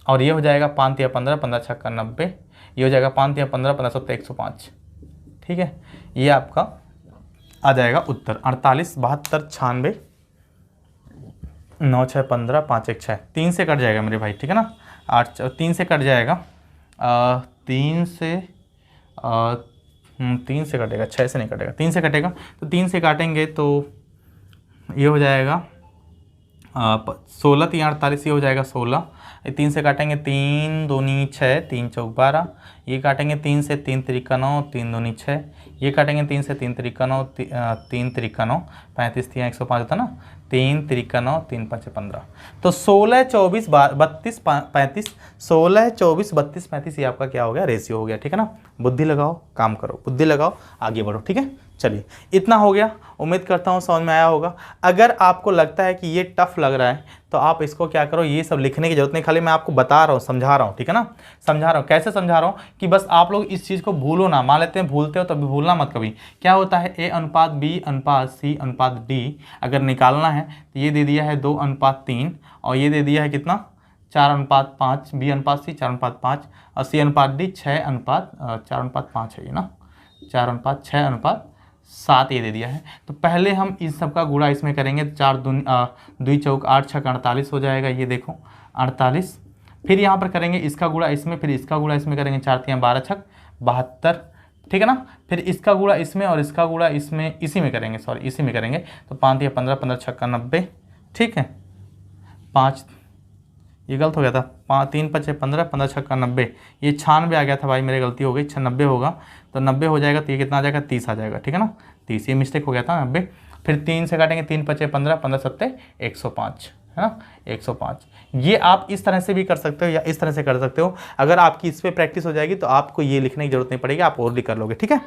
और ये हो जाएगा 5 तियाँ 15, 15 छक 90, ये हो जाएगा 5 तियाँ 15, 15 सत्ते 105। ठीक है, ये आपका आ जाएगा उत्तर 48, 72, 96, 9 6 15, 5 1 6, 3 से कट जाएगा मेरे भाई। ठीक है ना, 8 3 से कट जाएगा, 3 से कटेगा, 6 से नहीं कटेगा, 3 से कटेगा। तो 3 से काटेंगे तो ये हो जाएगा 16 3 48, ये हो जाएगा 16। 3 से काटेंगे 3 दूनी 6, 3 चौक 12, ये काटेंगे 3 से 3 त्रिका 9, 3 दूनी 6, ये काटेंगे 3 से 3 त्रिका 9, 3 त्रिका 9, 35 तियाँ 105 होता ना, 3 त्रिका 9, 3 5 15। तो 16 24 32 35, 16 24 32 35 ये आपका क्या हो गया, रेशियो हो गया। ठीक है ना, बुद्धि लगाओ, काम करो, बुद्धि लगाओ, आगे बढ़ो। ठीक है, चलिए इतना हो गया, उम्मीद करता हूँ समझ में आया होगा। अगर आपको लगता है कि ये टफ लग रहा है तो आप इसको क्या करो, ये सब लिखने की जरूरत नहीं, खाली मैं आपको बता रहा हूँ, समझा रहा हूँ। ठीक है ना, समझा रहा हूँ, कैसे समझा रहा हूँ कि बस आप लोग इस चीज़ को भूलो ना। मान लेते हैं भूलते हो तो भूलना मत कभी। क्या होता है, ए अनुपात बी अनुपात सी अनुपात डी अगर निकालना है तो ये दे दिया है 2:3 और ये दे दिया है कितना, 4:5, बी अनुपात सी 4:5 और सी अनुपात डी 4:5 है ये ना, 4:6:7 ये दे दिया है। तो पहले हम इस सब का गुणा इसमें करेंगे, 4 2 चौक 8 छक 48 हो जाएगा, ये देखो 48। फिर यहाँ पर करेंगे इसका गुणा इसमें, फिर इसका गुणा इसमें करेंगे, 4 तियाँ 12 छक 72। ठीक है ना, फिर इसका गुणा इसमें और इसका गुणा इसमें, इसी में करेंगे, सॉरी इसी में करेंगे। तो 5 तियाँ 15, 15 छक्का 90। ठीक है, 5 ये गलत हो गया था, 3 5 15, 15 छक्का 90, ये 96 आ गया था भाई, मेरी गलती हो गई, 90 होगा तो 90 हो जाएगा। तो ये कितना आ जाएगा, 30 आ जाएगा। ठीक है ना, 30, ये मिस्टेक हो गया था 90। फिर 3 से काटेंगे, 3 5 15, 15 सत्ते 105 है ना, 105। ये आप इस तरह से भी कर सकते हो या इस तरह से कर सकते हो। अगर आपकी इस पर प्रैक्टिस हो जाएगी तो आपको ये लिखने की जरूरत नहीं पड़ेगी, आप और भी कर लोगे। ठीक है,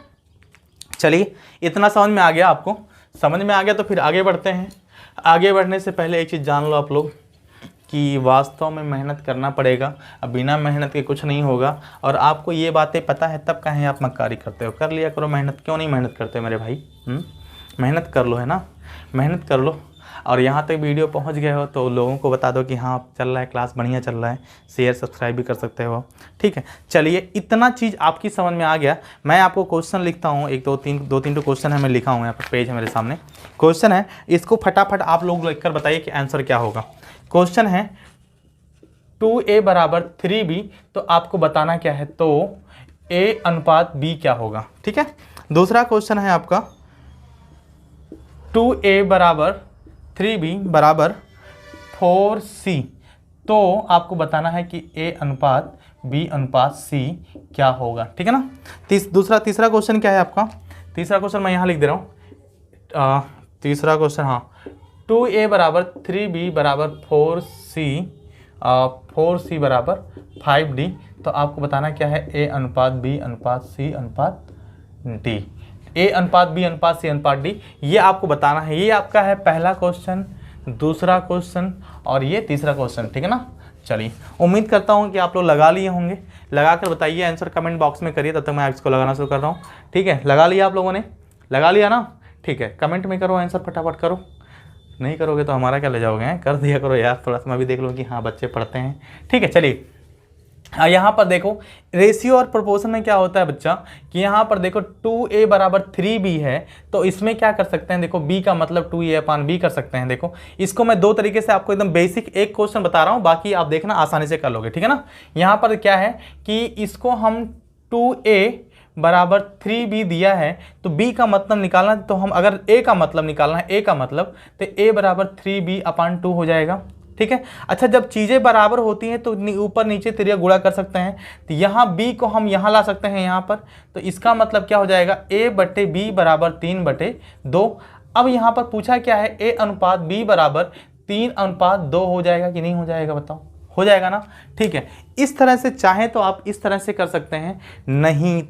चलिए इतना समझ में आ गया, आपको समझ में आ गया तो फिर आगे बढ़ते हैं। आगे बढ़ने से पहले एक चीज़ जान लो आप लोग कि वास्तव में मेहनत करना पड़ेगा, अब बिना मेहनत के कुछ नहीं होगा। और आपको ये बातें पता है तब कहें आप मक्कारी करते हो, कर लिया करो मेहनत। क्यों नहीं मेहनत करते मेरे भाई, मेहनत कर लो, है ना, मेहनत कर लो। और यहाँ तक वीडियो पहुँच गए हो तो लोगों को बता दो कि हाँ चल रहा है, क्लास बढ़िया चल रहा है, शेयर सब्सक्राइब भी कर सकते हो। ठीक है, चलिए इतना चीज़ आपकी समझ में आ गया। मैं आपको क्वेश्चन लिखता हूँ, 1 2 3 क्वेश्चन है, मैं लिखा हूँ, यहाँ पर पेज है मेरे सामने, क्वेश्चन है, इसको फटाफट आप लोग लिख कर बताइए कि आंसर क्या होगा। क्वेश्चन है 2a बराबर 3b, तो आपको बताना क्या है, तो a अनुपात b क्या होगा। ठीक है, दूसरा क्वेश्चन है आपका 2a बराबर 3b बराबर 4c, तो आपको बताना है कि a अनुपात B अनुपात C क्या होगा, ठीक है ना। तीसरा क्वेश्चन क्या है आपका, तीसरा क्वेश्चन मैं यहाँ लिख दे रहा हूँ। तीसरा क्वेश्चन, हाँ, 2A बराबर 3B बराबर 4C बराबर 5D। तो आपको बताना क्या है, A अनुपात B अनुपात C अनुपात D, A अनुपात B अनुपात C अनुपात D, ये आपको बताना है। ये आपका है पहला क्वेश्चन, दूसरा क्वेश्चन और ये तीसरा क्वेश्चन, ठीक है ना। चलिए, उम्मीद करता हूँ कि आप लोग लगा लिए होंगे। लगा कर बताइए, आंसर कमेंट बॉक्स में करिए, तब तक मैं इसको लगाना शुरू कर रहा हूँ। ठीक है, लगा लिया आप लोगों ने, लगा लिया ना, ठीक है। कमेंट में करो आंसर, फटाफट करो, नहीं करोगे तो हमारा क्या ले जाओगे, हैं? कर दिया करो यार, थोड़ा सा मैं भी देख लूँ कि हाँ बच्चे पढ़ते हैं। ठीक है, चलिए यहाँ पर देखो रेशियो और प्रोपोर्शन में क्या होता है बच्चा, कि यहाँ पर देखो 2A बराबर 3B है, तो इसमें क्या कर सकते हैं, देखो B का मतलब 2A/B कर सकते हैं। देखो इसको मैं दो तरीके से आपको एकदम बेसिक एक क्वेश्चन बता रहा हूँ, बाकी आप देखना आसानी से कर लोगे, ठीक है ना। यहाँ पर क्या है कि इसको हम 2A बराबर 3B दिया है, तो B का मतलब निकालना, तो हम अगर A का मतलब निकालना है, A का मतलब, तो A बराबर 3B/2 हो जाएगा, ठीक है। अच्छा, जब चीज़ें बराबर होती हैं तो ऊपर नीचे तिरिया गुणा कर सकते हैं, तो यहाँ B को हम यहाँ ला सकते हैं यहाँ पर, तो इसका मतलब क्या हो जाएगा, A/B बराबर 3/2। अब यहाँ पर पूछा क्या है, A अनुपात B बराबर 3/2 हो जाएगा कि नहीं हो जाएगा, बताओ, हो जाएगा ना। ठीक है, इस तरह से चाहें तो आप इस तरह से कर सकते हैं, नहीं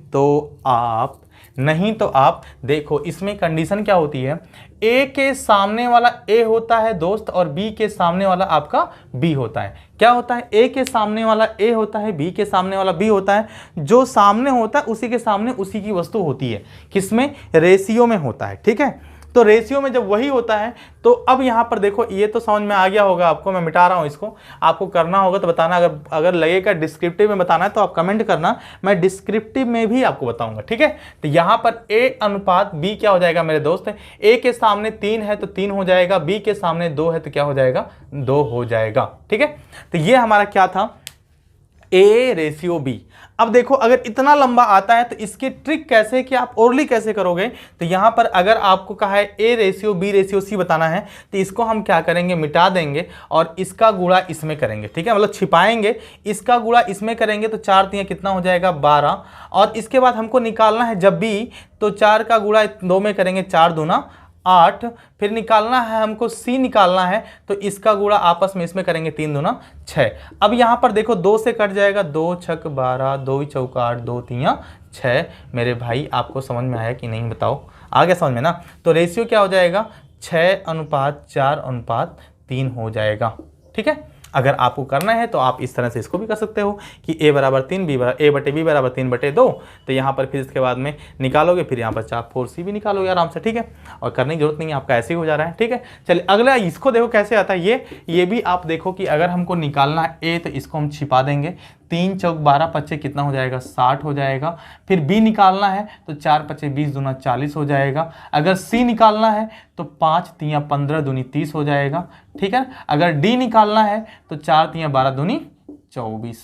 तो आप देखो इसमें कंडीशन क्या होती है, A के सामने वाला A होता है दोस्त, और B के सामने वाला आपका B होता है। क्या होता है, A के सामने वाला A होता है, B के सामने वाला B होता है। जो सामने होता है उसी के सामने उसी की वस्तु होती है, किसमें, रेशियो में होता है, ठीक है। तो रेशियो में जब वही होता है, तो अब यहाँ पर देखो, ये तो समझ में आ गया होगा आपको, मैं मिटा रहा हूँ इसको, आपको करना होगा तो बताना, अगर लगेगा डिस्क्रिप्टिव में बताना है तो आप कमेंट करना, मैं डिस्क्रिप्टिव में भी आपको बताऊंगा, ठीक है। तो यहाँ पर A अनुपात B क्या हो जाएगा मेरे दोस्त, A के सामने 3 है तो 3 हो जाएगा, B के सामने 2 है तो क्या हो जाएगा, 2 हो जाएगा, ठीक है। तो ये हमारा क्या था, A/B। अब देखो अगर इतना लंबा आता है तो इसकी ट्रिक कैसे, कि आप ओरली कैसे करोगे, तो यहां पर अगर आपको कहा है A/B/C बताना है, तो इसको हम क्या करेंगे, मिटा देंगे और इसका गुणा इसमें करेंगे, ठीक है, मतलब छिपाएंगे, इसका गुणा इसमें करेंगे, तो 4 3 कितना हो जाएगा, 12। और इसके बाद हमको निकालना है जब भी, तो 4 का गुणा 2 में करेंगे, 4 दूना 8। फिर निकालना है हमको C निकालना है, तो इसका गुणा आपस में इसमें करेंगे, 3 दूना 6। अब यहाँ पर देखो 2 से कट जाएगा, 2 छक 12, 2 चौका 8, 2 तिया 6। मेरे भाई आपको समझ में आया कि नहीं, बताओ, आ गया समझ में ना। तो रेशियो क्या हो जाएगा, 6:4:3 हो जाएगा, ठीक है। अगर आपको करना है तो आप इस तरह से इसको भी कर सकते हो कि A बराबर 3, A/B बराबर 3/2, तो यहाँ पर फिर इसके बाद में निकालोगे, फिर यहाँ पर 4/4C भी निकालोगे आराम से, ठीक है। और करने की जरूरत नहीं है, आपका ऐसे ही हो जा रहा है, ठीक है। चलिए अगला इसको देखो कैसे आता है, ये भी आप देखो कि अगर हमको निकालना है A, तो इसको हम छिपा देंगे, 3 चौक 12 पच्चे कितना हो जाएगा, 60 हो जाएगा। फिर B निकालना है तो 4 पच्चे 20 दूना 40 हो जाएगा। अगर C निकालना है तो 5 तिया 15 दूनी 30 हो जाएगा, ठीक है। अगर D निकालना है तो 4 तिया 12 दूनी 24,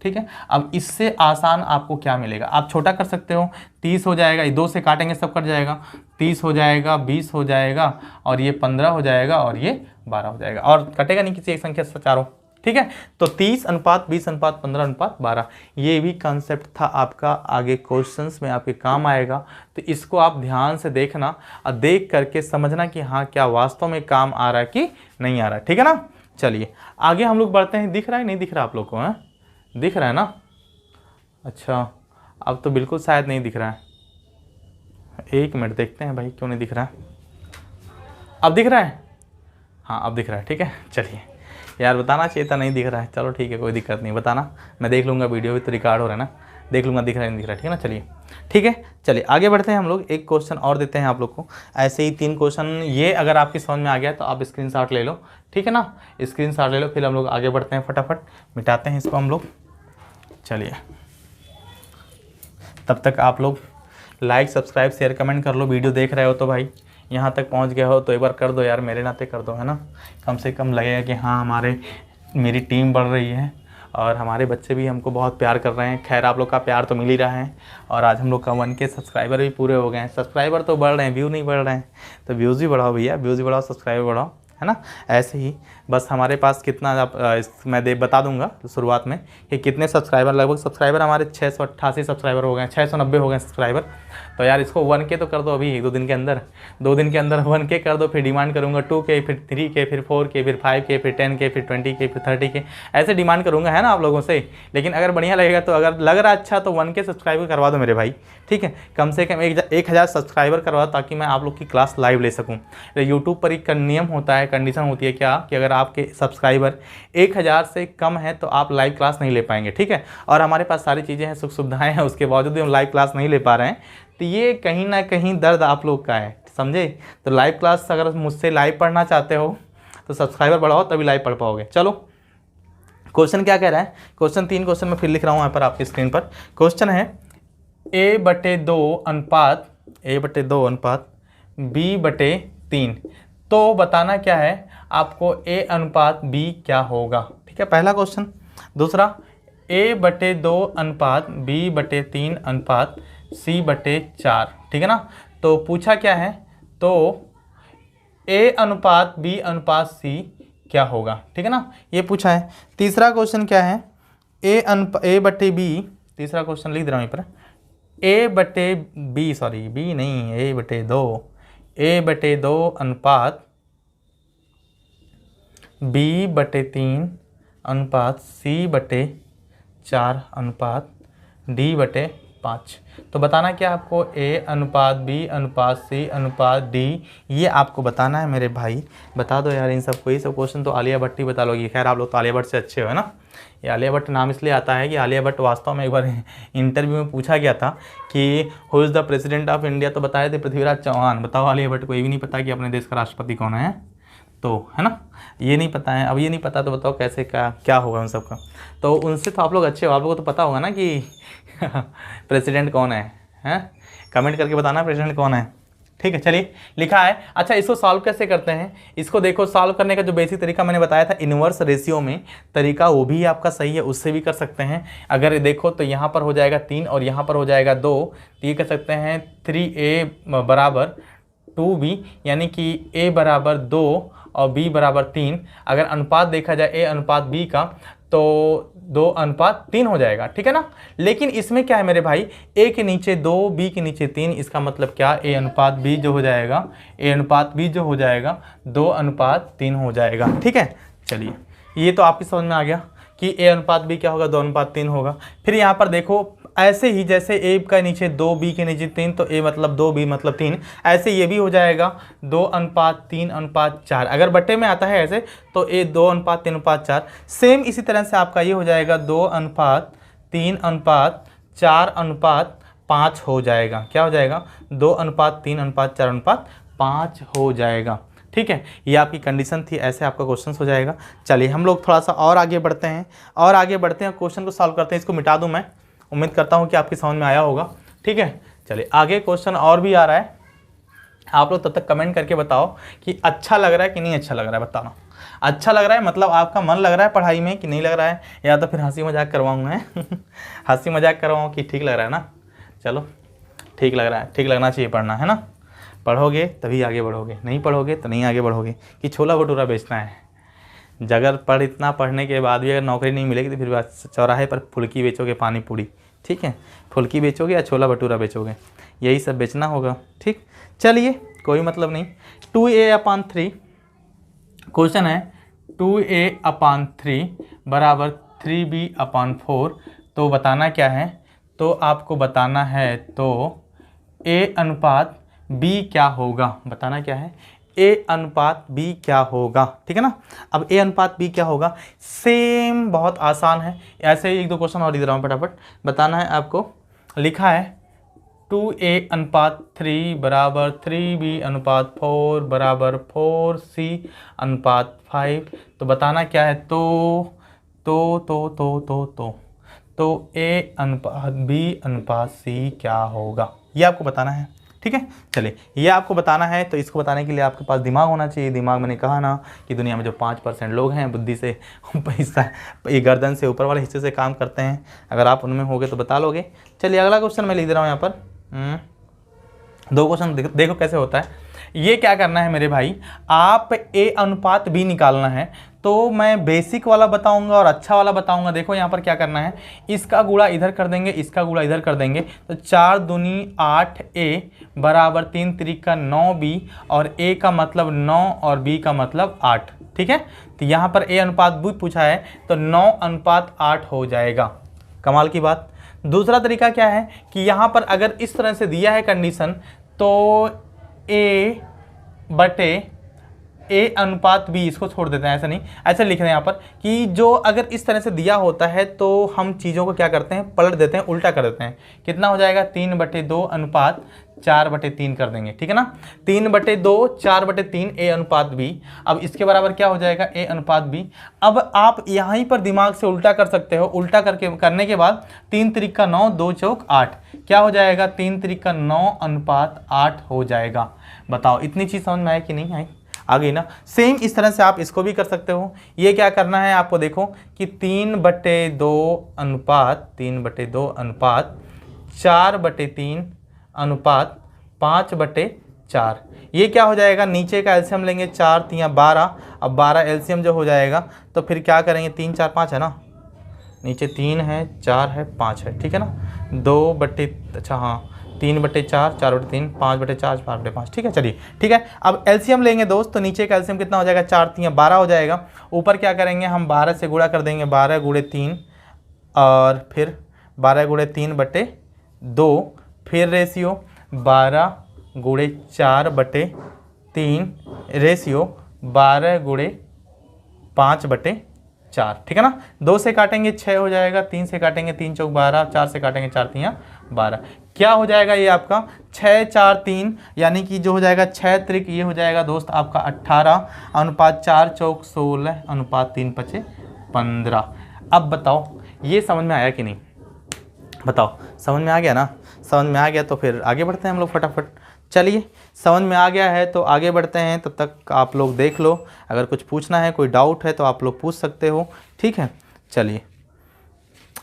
ठीक है। अब इससे आसान आपको क्या मिलेगा, आप छोटा कर सकते हो, 30 हो जाएगा, ये 2 से काटेंगे सब कट जाएगा, 30 हो जाएगा, 20 हो जाएगा, और ये 15 हो जाएगा, और ये 12 हो जाएगा, और कटेगा नहीं किसी एक संख्या से चारों, ठीक है। तो 30:20:15:12, ये भी कॉन्सेप्ट था आपका, आगे क्वेश्चंस में आपके काम आएगा। तो इसको आप ध्यान से देखना और देख करके समझना कि हाँ क्या वास्तव में काम आ रहा है कि नहीं आ रहा है, ठीक है ना। चलिए आगे हम लोग बढ़ते हैं। दिख रहा है नहीं दिख रहा आप लोग को, है दिख रहा है ना, अच्छा अब तो बिल्कुल शायद नहीं दिख रहा है, 1 मिनट देखते हैं भाई क्यों नहीं दिख रहा है। अब दिख रहा है, हाँ अब दिख रहा है, ठीक है। चलिए यार बताना चाहिए था नहीं दिख रहा है, चलो ठीक है कोई दिक्कत नहीं, बताना, मैं देख लूँगा, वीडियो भी तो रिकॉर्ड हो रहा है ना, देख लूँगा दिख रहा है नहीं दिख रहा है, ठीक है ना। चलिए ठीक है, चलिए आगे बढ़ते हैं हम लोग, एक क्वेश्चन और देते हैं आप लोग को, ऐसे ही 3 क्वेश्चन, ये अगर आपकी समझ में आ गया तो आप स्क्रीनशॉट ले लो, ठीक है ना, स्क्रीनशॉट ले लो। फिर हम लोग आगे बढ़ते हैं, फटाफट मिटाते हैं इसको हम लोग। चलिए तब तक आप लोग लाइक सब्सक्राइब शेयर कमेंट कर लो, वीडियो देख रहे हो तो भाई यहाँ तक पहुँच गए हो तो एक बार कर दो यार, मेरे नाते कर दो, है ना, कम से कम लगेगा कि हाँ मेरी टीम बढ़ रही है और हमारे बच्चे भी हमको बहुत प्यार कर रहे हैं। खैर आप लोग का प्यार तो मिल ही रहा है, और आज हम लोग का 1K सब्सक्राइबर भी पूरे हो गए हैं। सब्सक्राइबर तो बढ़ रहे हैं, व्यू नहीं बढ़ रहे हैं, तो व्यूज़ भी बढ़ाओ भैया, व्यूज़ भी बढ़ाओ, सब्सक्राइबर बढ़ाओ, है ना। ऐसे ही बस हमारे पास कितना आप मैं बता दूंगा शुरुआत में कि कितने सब्सक्राइबर, लगभग सब्सक्राइबर हमारे 688 सब्सक्राइबर हो गए, 690 हो गए सब्सक्राइबर। तो यार इसको 1K तो कर दो अभी 2 दिन के अंदर, 2 दिन के अंदर 1K कर दो, फिर डिमांड करूँगा 2K, फिर 3K, फिर 4K, फिर 5K, फिर 10K, फिर 20K, फिर 30K, ऐसे डिमांड करूँगा, है ना आप लोगों से। लेकिन अगर बढ़िया लगेगा तो, अगर लग रहा अच्छा तो 1K सब्सक्राइबर करवा दो मेरे भाई, ठीक है। कम से कम 1000 सब्सक्राइबर करवा दो ताकि मैं आप लोग की क्लास लाइव ले सकूँ। यूट्यूब पर एक नियम होता है, कंडीशन होती है क्या, कि अगर आपके सब्सक्राइबर 1000 से कम है तो आप लाइव क्लास नहीं ले पाएंगे, ठीक है। और हमारे पास सारी चीज़ें हैं, सुख सुविधाएं हैं, उसके बावजूद भी हम लाइव क्लास नहीं ले पा रहे हैं। तो ये कहीं ना कहीं दर्द आप लोग का है, समझे। तो लाइव क्लास अगर मुझसे लाइव पढ़ना चाहते हो तो सब्सक्राइबर बढ़ाओ, तभी लाइव पढ़ पाओगे। चलो क्वेश्चन क्या कह रहा है, क्वेश्चन 3 क्वेश्चन मैं फिर लिख रहा हूँ यहाँ पर आपकी स्क्रीन पर। क्वेश्चन है a/2 अनुपात b/3, तो बताना क्या है आपको, a अनुपात b क्या होगा, ठीक है, पहला क्वेश्चन। दूसरा a/2 अनुपात b/3 अनुपात c/4, ठीक है ना। तो पूछा क्या है, तो a अनुपात b अनुपात c क्या होगा, ठीक है ना, ये पूछा है। तीसरा क्वेश्चन क्या है, a/b, तीसरा क्वेश्चन लिख दे रहा हूँ यहाँ पर, a/b, सॉरी b नहीं, a/2 अनुपात b/3 अनुपात c/4 अनुपात d/5। तो बताना क्या आपको, a अनुपात b अनुपात c अनुपात d, ये आपको बताना है मेरे भाई। बता दो यार इन सबको, ये सब क्वेश्चन तो आलिया भट्ट ही बता लोगी। खैर आप लोग तो आलिया भट्ट से अच्छे हो, है ना। ये आलिया भट्ट नाम इसलिए आता है कि आलिया भट्ट वास्तव में एक बार इंटरव्यू में पूछा गया था कि who is the president of India, तो बताए थे पृथ्वीराज चौहान। बताओ आलिया भट्ट को ये भी नहीं पता कि अपने देश का राष्ट्रपति कौन है, तो है ना, ये नहीं पता है। अब ये नहीं पता तो बताओ कैसे क्या होगा उन सब का। तो उनसे तो आप लोग अच्छे हो, आप लोगों को तो पता होगा ना कि प्रेसिडेंट कौन है, हैं, कमेंट करके बताना प्रेसिडेंट कौन है, ठीक है। चलिए लिखा है। अच्छा इसको सॉल्व कैसे करते हैं, इसको देखो, सॉल्व करने का जो बेसिक तरीका मैंने बताया था इन्वर्स रेशियो में तरीका, वो भी आपका सही है, उससे भी कर सकते हैं। अगर देखो तो यहाँ पर हो जाएगा 3 और यहाँ पर हो जाएगा 2, तो ये कर सकते हैं 3a बराबर 2b, यानी कि a बराबर 2 और b बराबर 3। अगर अनुपात देखा जाए a अनुपात b का तो 2:3 हो जाएगा, ठीक है ना। लेकिन इसमें क्या है मेरे भाई, a के नीचे 2, b के नीचे 3, इसका मतलब क्या, a अनुपात b जो हो जाएगा, a अनुपात b जो हो जाएगा 2:3 हो जाएगा, ठीक है। चलिए ये तो आपकी समझ में आ गया कि a अनुपात b क्या होगा, 2:3 होगा। फिर यहाँ पर देखो ऐसे ही जैसे a का नीचे 2, b के नीचे 3, तो a मतलब 2, b मतलब 3, ऐसे ये भी हो जाएगा 2:3:4। अगर बट्टे में आता है ऐसे तो a 2:3:4। सेम इसी तरह से आपका ये हो जाएगा 2:3:4:5 हो जाएगा। क्या हो जाएगा, 2:3:4:5 हो जाएगा, ठीक है। ये आपकी कंडीशन थी, ऐसे आपका क्वेश्चन हो जाएगा। चलिए हम लोग थोड़ा सा और आगे बढ़ते हैं, क्वेश्चन को सॉल्व करते हैं। इसको मिटा दूं मैं, उम्मीद करता हूं कि आपकी समझ में आया होगा, ठीक है। चलिए आगे क्वेश्चन और भी आ रहा है, आप लोग तब तक कमेंट करके बताओ कि अच्छा लग रहा है कि नहीं अच्छा लग रहा है। बताना अच्छा लग रहा है मतलब आपका मन लग रहा है पढ़ाई में कि नहीं लग रहा है, या तो फिर हंसी मजाक करवाऊँगा हंसी मजाक करवाऊँ कि ठीक लग रहा है ना। चलो ठीक लग रहा है, ठीक लगना चाहिए पढ़ना, है ना। पढ़ोगे तभी आगे बढ़ोगे, नहीं पढ़ोगे तो नहीं आगे बढ़ोगे। कि छोला भटूरा बेचना है, अगर इतना पढ़ने के बाद भी अगर नौकरी नहीं मिलेगी तो फिर चौराहे पर फुल्की बेचोगे, पानी पूरी, ठीक है। फुल्की बेचोगे या छोला भटूरा बेचोगे, यही सब बेचना होगा, ठीक। चलिए कोई मतलब नहीं। 2a/3 क्वेश्चन है, 2a/3 बराबर 3b/4। तो बताना क्या है, तो आपको बताना है तो a अनुपात b क्या होगा। बताना क्या है, a अनुपात b क्या होगा, ठीक है ना। अब a अनुपात b क्या होगा, सेम बहुत आसान है। ऐसे ही 1-2 क्वेश्चन और लिख रहा हूँ फटाफट। बताना है आपको, लिखा है 2a/3 बराबर 3b/4 बराबर 4c/5। तो बताना क्या है, तो a अनुपात b अनुपात c क्या होगा, ये आपको बताना है, ठीक है। चलिए ये आपको बताना है, तो इसको बताने के लिए आपके पास दिमाग होना चाहिए। दिमाग मैंने कहा ना कि दुनिया में जो 5% लोग हैं बुद्धि से हिस्सा, ये गर्दन से ऊपर वाले हिस्से से काम करते हैं, अगर आप उनमें होगे तो बता लोगे। चलिए अगला क्वेश्चन मैं लिख दे रहा हूँ यहाँ पर। 2 क्वेश्चन देखो कैसे होता है। ये क्या करना है मेरे भाई, आप a अनुपात b निकालना है। तो मैं बेसिक वाला बताऊंगा और अच्छा वाला बताऊंगा। देखो यहाँ पर क्या करना है, इसका गुणा इधर कर देंगे, इसका गुणा इधर कर देंगे, तो 4 दूनी 8a बराबर 3 त्रिका 9b, और a का मतलब 9 और b का मतलब 8। ठीक है, तो यहाँ पर a अनुपात b पूछा है तो 9:8 हो जाएगा। कमाल की बात। दूसरा तरीका क्या है कि यहाँ पर अगर इस तरह से दिया है कंडीशन, तो a अनुपात b, इसको छोड़ देते हैं, ऐसा नहीं, ऐसा लिख रहे हैं यहाँ पर कि जो अगर इस तरह से दिया होता है तो हम चीज़ों को क्या करते हैं, पलट देते हैं, उल्टा कर देते हैं। कितना हो जाएगा, 3/2 अनुपात 4/3 कर देंगे। ठीक है ना, 3/2 4/3 a अनुपात b। अब इसके बराबर क्या हो जाएगा, a अनुपात b। अब आप यहीं पर दिमाग से उल्टा कर सकते हो, उल्टा करने के बाद 3 त्रिका 9, 2 चौक 8, क्या हो जाएगा, 3 त्रिका 9:8 हो जाएगा। बताओ इतनी चीज़ समझ में आए कि नहीं आई, आ गई ना। सेम इस तरह से आप इसको भी कर सकते हो। ये क्या करना है आपको, देखो कि 3/2 अनुपात 4/3 अनुपात 5/4, ये क्या हो जाएगा, नीचे का एलसीएम लेंगे, 4 3 12, अब 12 एलसीएम जो हो जाएगा तो फिर क्या करेंगे, 3 4 5 है ना, नीचे 3 है 4 है 5 है। ठीक है ना, 3/4 4/3 5/4 5/5। ठीक है, चलिए ठीक है। अब एलसीएम लेंगे दोस्त, तो नीचे का एलसीएम कितना हो जाएगा, 4 3 12 हो जाएगा। ऊपर क्या करेंगे, हम 12 से गुणा कर देंगे, 12 × 3 और फिर 12 × 3/2, फिर रेशियो 12 × 4/3 रेशियो 12 × 5/4। ठीक है ना, 2 से काटेंगे 6 हो जाएगा, 3 से काटेंगे 3 चौक 12, 4 से काटेंगे 4 3 12, क्या हो जाएगा ये आपका 6 4 3, यानी कि जो हो जाएगा 6 त्रिक ये हो जाएगा दोस्त आपका 18 अनुपात 4 चौक 16 अनुपात 3 5 15। अब बताओ ये समझ में आया कि नहीं, बताओ समझ में आ गया ना। समझ में आ गया तो फिर आगे बढ़ते हैं हम लोग फटाफट। चलिए समझ में आ गया है तो आगे बढ़ते हैं, तब तक आप लोग देख लो, अगर कुछ पूछना है, कोई डाउट है तो आप लोग पूछ सकते हो। ठीक है, चलिए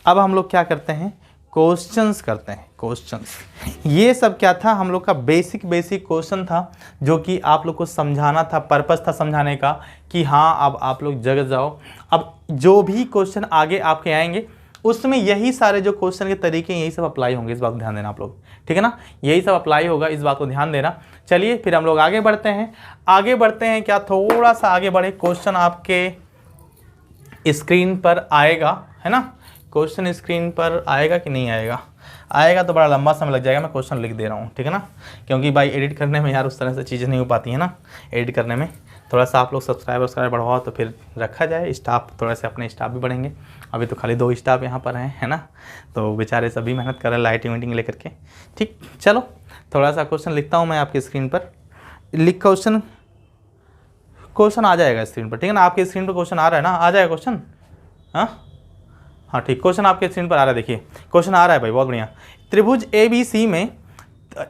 अब हम लोग क्या करते हैं, क्वेश्चंस करते हैं। क्वेश्चंस, ये सब क्या था, हम लोग का बेसिक क्वेश्चन था जो कि आप लोग को समझाना था, पर्पस था समझाने का कि हाँ अब आप लोग जग जाओ। अब जो भी क्वेश्चन आगे आपके आएंगे उसमें यही सारे जो क्वेश्चन के तरीके यही सब अप्लाई होंगे, इस बात को ध्यान देना आप लोग। ठीक है ना, यही सब अप्लाई होगा, इस बात को ध्यान देना। चलिए फिर हम लोग आगे बढ़ते हैं। क्या थोड़ा सा आगे बढ़े, क्वेश्चन आपके स्क्रीन पर आएगा, है ना, क्वेश्चन स्क्रीन पर आएगा कि नहीं आएगा, आएगा तो बड़ा लंबा समय लग जाएगा, मैं क्वेश्चन लिख दे रहा हूँ। ठीक है ना, क्योंकि भाई एडिट करने में यार उस तरह से चीज़ें नहीं हो पाती हैं ना, एडिट करने में थोड़ा सा आप लोग सब्सक्राइबर बढ़वाओ तो फिर रखा जाए, स्टाफ थोड़ा से अपने स्टाफ भी बढ़ेंगे। अभी तो खाली 2 स्टाफ यहाँ पर हैं, है ना, तो बेचारे सभी मेहनत कर रहे हैं लाइटिंग वीटिंग लेकर के। ठीक, चलो थोड़ा सा क्वेश्चन लिखता हूँ मैं आपकी स्क्रीन पर, लिख क्वेश्चन आ जाएगा स्क्रीन पर। ठीक है ना, आपके स्क्रीन पर क्वेश्चन आ रहा है ना, आ जाएगा क्वेश्चन, हाँ ठीक, क्वेश्चन आपके स्क्रीन पर आ रहा है, देखिए क्वेश्चन आ रहा है भाई, बहुत बढ़िया। त्रिभुज ABC में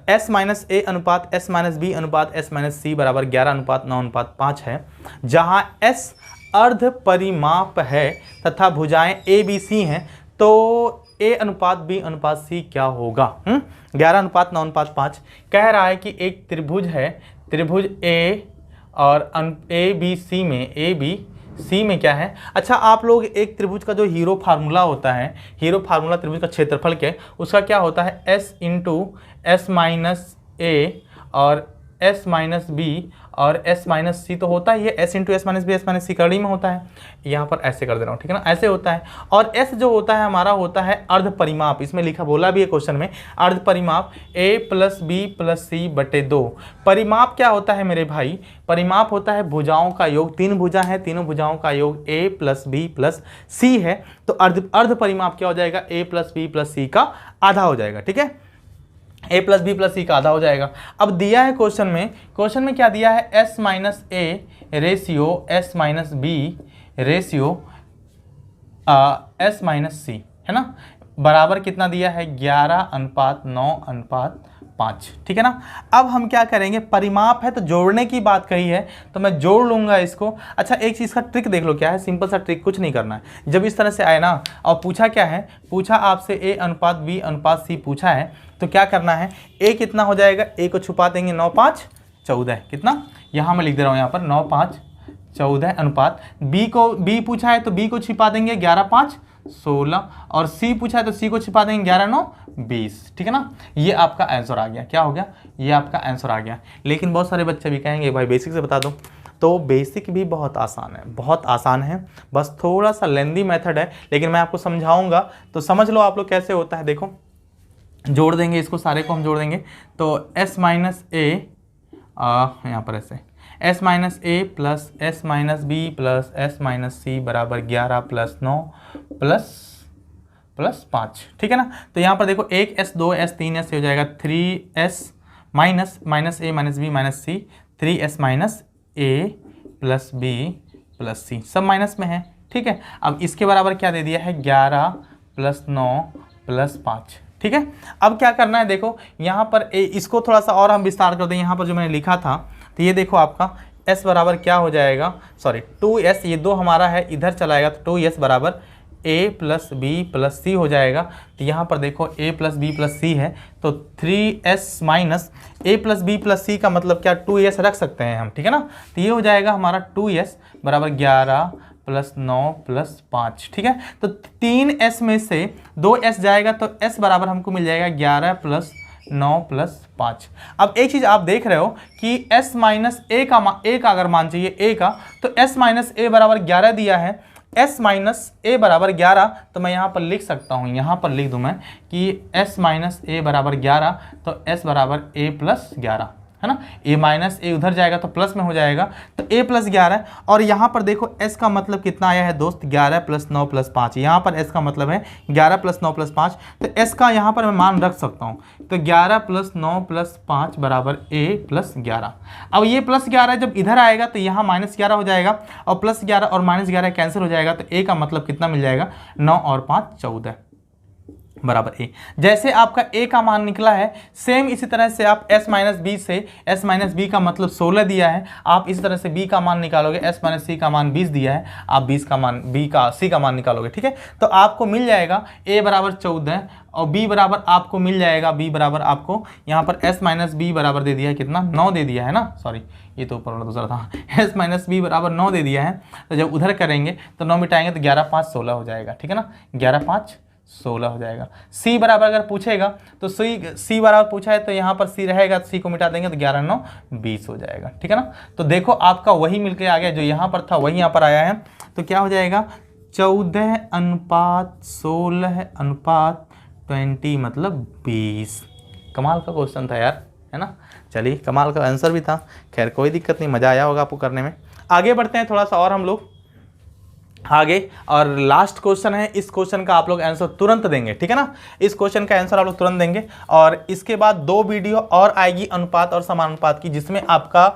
S-A अनुपात S-B अनुपात S-C बराबर 11:9:5 है, जहाँ S अर्ध परिमाप है तथा भुजाएं ABC हैं, तो A अनुपात B अनुपात C क्या होगा। 11:9:5 कह रहा है कि एक त्रिभुज है, त्रिभुज A और ABC में क्या है। अच्छा, आप लोग एक त्रिभुज का जो हीरो फार्मूला होता है, हीरो फार्मूला त्रिभुज का क्षेत्रफल के, उसका क्या होता है, S × S-A और S-B और S-C तो होता ही है, S × S-B S-C करड़ी में होता है, यहाँ पर ऐसे कर दे रहा हूँ। ठीक है ना, ऐसे होता है। और S जो होता है हमारा होता है अर्ध परिमाप, इसमें लिखा बोला भी है क्वेश्चन में, अर्ध परिमाप A + B + C/2। परिमाप क्या होता है मेरे भाई, परिमाप होता है भुजाओं का योग, 3 भुजा है, तीनों भुजाओं का योग A + B + C है, तो अर्ध परिमाप क्या हो जाएगा, A + B + C का आधा हो जाएगा। ठीक है, A + B + C का आधा हो जाएगा। अब दिया है क्वेश्चन में क्या दिया है, S-A ratio S-B ratio S-C, है ना, बराबर कितना दिया है, 11:9:5। ठीक है ना, अब हम क्या करेंगे, परिमाप है तो जोड़ने की बात कही है तो मैं जोड़ लूंगा इसको। अच्छा, एक चीज़ का ट्रिक देख लो, क्या है, सिंपल सा ट्रिक, कुछ नहीं करना है। जब इस तरह से आए ना और पूछा क्या है, पूछा आपसे A अनुपात B अनुपात C पूछा है, तो क्या करना है, A कितना हो जाएगा, A को छुपा देंगे, 9 5 14, कितना, यहाँ मैं लिख दे रहा हूँ, यहाँ पर 9 5 14 अनुपात बी पूछा है तो बी को छिपा देंगे 11 5 16 और सी पूछा है तो सी को छिपा देंगे 11 9 20। ठीक है ना, ये आपका आंसर आ गया। क्या हो गया, ये आपका आंसर आ गया। लेकिन बहुत सारे बच्चे भी कहेंगे भाई बेसिक से बता दो, तो बेसिक भी बहुत आसान है, बहुत आसान है, बस थोड़ा सा लेंदी मेथड है, लेकिन मैं आपको समझाऊंगा तो समझ लो आप लोग कैसे होता है। देखो जोड़ देंगे इसको, सारे को हम जोड़ देंगे तो s माइनस ए, यहाँ पर ऐसे s minus A plus s minus B plus s minus C बराबर 11 प्लस 9 प्लस 5। ठीक है ना, तो यहाँ पर देखो 1s 2s 3s हो जाएगा 3s minus A minus B minus C 3s minus A plus B plus सी, सब माइनस में है। ठीक है, अब इसके बराबर क्या दे दिया है 11 प्लस 9 प्लस 5। ठीक है, अब क्या करना है, देखो यहाँ पर इसको थोड़ा सा और हम विस्तार कर दें। यहाँ पर जो मैंने लिखा था तो ये देखो आपका s बराबर क्या हो जाएगा, सॉरी 2s, ये 2 हमारा है इधर चलाएगा तो 2s बराबर a plus B plus C हो जाएगा। तो यहाँ पर देखो a plus B plus C है तो 3s minus a plus B plus C का मतलब क्या 2s रख सकते हैं हम। ठीक है ना, तो ये हो जाएगा हमारा 2s बराबर 11 प्लस 9 प्लस 5। ठीक है, तो 3s में से 2s जाएगा तो s बराबर हमको मिल जाएगा 11 प्लस 9 प्लस 5। अब एक चीज़ आप देख रहे हो कि s माइनस ए का अगर मान चाहिए a का, तो s माइनस ए बराबर 11 दिया है, s माइनस ए बराबर 11, तो मैं यहाँ पर लिख सकता हूँ, यहाँ पर लिख दूँ मैं कि s माइनस ए बराबर 11, तो s बराबर a प्लस 11 है ना, a माइनस ए उधर जाएगा तो प्लस में हो जाएगा तो a प्लस 11। और यहाँ पर देखो s का मतलब कितना आया है दोस्त 11 प्लस 9 प्लस 5, यहाँ पर s का मतलब है 11 प्लस 9 प्लस 5, तो s का यहाँ पर मैं मान रख सकता हूँ, तो 11 प्लस 9 प्लस 5 बराबर a प्लस 11। अब ये प्लस 11 जब इधर आएगा तो यहाँ माइनस 11 हो जाएगा और प्लस 11 और माइनस 11 कैंसिल हो जाएगा, तो a का मतलब कितना मिल जाएगा 9 और 5 14 बराबर a। जैसे आपका a का मान निकला है, सेम इसी तरह से आप s माइनस बी से s माइनस बी का मतलब 16 दिया है, आप इसी तरह से b का मान निकालोगे, s माइनस सी का मान 20 दिया है, आप 20 का मान c का मान निकालोगे। ठीक है, तो आपको मिल जाएगा a बराबर 14 और b बराबर आपको मिल जाएगा, b बराबर आपको यहाँ पर s माइनस बी बराबर दे दिया है कितना 9 दे दिया है ना, सॉरी ये तो ऊपर वाला दूसरा था, s माइनस बी बराबर 9 दे दिया है। तो जब उधर करेंगे तो 9 मिटाएंगे तो 11 5 16 हो जाएगा। ठीक है ना, 11 5 16 हो जाएगा। सी बराबर अगर पूछेगा तो सी बराबर पूछा है तो यहाँ पर सी रहेगा, तो सी को मिटा देंगे तो 11 9 20 हो जाएगा। ठीक है ना, तो देखो आपका वही मिलके आ गया, जो यहाँ पर था वही यहाँ पर आया है, तो क्या हो जाएगा 14 अनुपात 16 अनुपात 20 मतलब 20। कमाल का क्वेश्चन था यार, है ना। चलिए, कमाल का आंसर भी था। खैर कोई दिक्कत नहीं, मज़ा आया होगा आपको करने में। आगे बढ़ते हैं थोड़ा सा और हम लोग आगे, और लास्ट क्वेश्चन है। इस क्वेश्चन का आप लोग आंसर तुरंत देंगे, ठीक है ना। इस क्वेश्चन का आंसर आप लोग तुरंत देंगे, और इसके बाद 2 वीडियो और आएगी अनुपात और समानुपात की, जिसमें आपका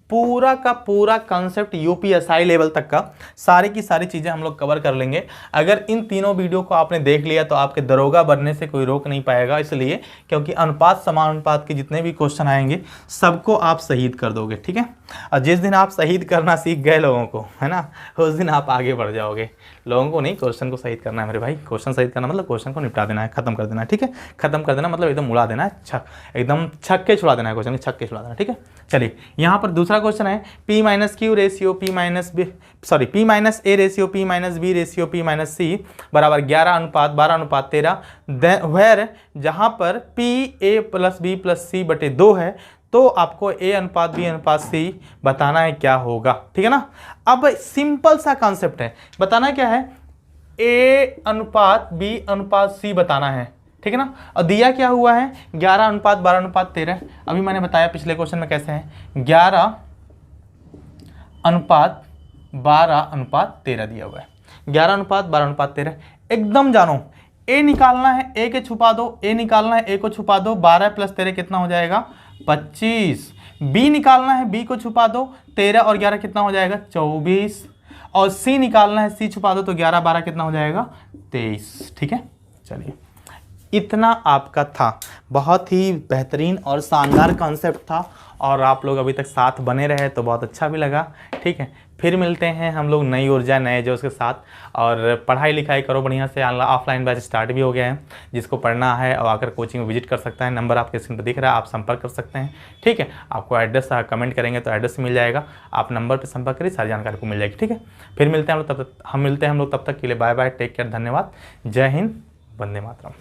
पूरा का पूरा कॉन्सेप्ट यूपीएसआई लेवल तक का सारी की सारी चीज़ें हम लोग कवर कर लेंगे। अगर इन तीनों वीडियो को आपने देख लिया तो आपके दरोगा बनने से कोई रोक नहीं पाएगा, इसलिए क्योंकि अनुपात समानुपात के जितने भी क्वेश्चन आएंगे सबको आप शहीद कर दोगे, ठीक है। और जिस दिन आप शहीद करना सीख गए लोगों को, है ना, उस दिन आप आगे बढ़ जाओगे। लोगों को नहीं, क्वेश्चन को शहीद करना है मेरे भाई। क्वेश्चन शहीद करना मतलब क्वेश्चन को निपटा देना है, खत्म कर देना है, ठीक है। खत्म कर देना मतलब एकदम उड़ा देना है, एकदम छक्के छुड़ा देना है, क्वेश्चन के छक्के छुड़ा देना, ठीक है। चलिए, यहाँ पर दूसरा क्वेश्चन है P minus Q ratio P minus A ratio P minus B ratio P minus C बराबर 11 अनुपात 12 अनुपात 13, वेर जहाँ पर P a plus B plus C बटे 2 है, तो आपको a अनुपात b अनुपात c बताना है क्या होगा, ठीक है ना। अब सिंपल सा कॉन्सेप्ट है, बताना क्या है, a अनुपात b अनुपात c बताना है, ठीक है ना। और दिया क्या हुआ है 11 अनुपात 12 अनुपात 13। अभी मैंने बताया पिछले क्वेश्चन में कैसे है, 11 अनुपात 12 अनुपात 13 दिया हुआ है, 11 अनुपात 12 अनुपात 13। एकदम जानो, a निकालना है, a के छुपा दो, a निकालना है, a को छुपा दो, 12 प्लस 13 कितना हो जाएगा 25। b निकालना है, b को छुपा दो, 13 और 11 कितना हो जाएगा 24। और c निकालना है, c छुपा दो तो 11 12 कितना हो जाएगा 23, ठीक है। चलिए, इतना आपका था। बहुत ही बेहतरीन और शानदार कॉन्सेप्ट था और आप लोग अभी तक साथ बने रहे तो बहुत अच्छा भी लगा। ठीक है, फिर मिलते हैं हम लोग नई ऊर्जा नए जोश के साथ। और पढ़ाई लिखाई करो बढ़िया से। ऑफलाइन बैच स्टार्ट भी हो गया है, जिसको पढ़ना है और आकर कोचिंग में विजिट कर सकता है। नंबर आपके स्क्रीन पर दिख रहा है, आप संपर्क कर सकते हैं। ठीक है, आपको एड्रेस कमेंट करेंगे तो एड्रेस मिल जाएगा, आप नंबर पर संपर्क करिए, सारी जानकारी को मिल जाएगी। ठीक है, फिर मिलते हैं हम लोग तब तक के लिए बाय बाय, टेक केयर, धन्यवाद, जय हिंद, वंदे मातरम।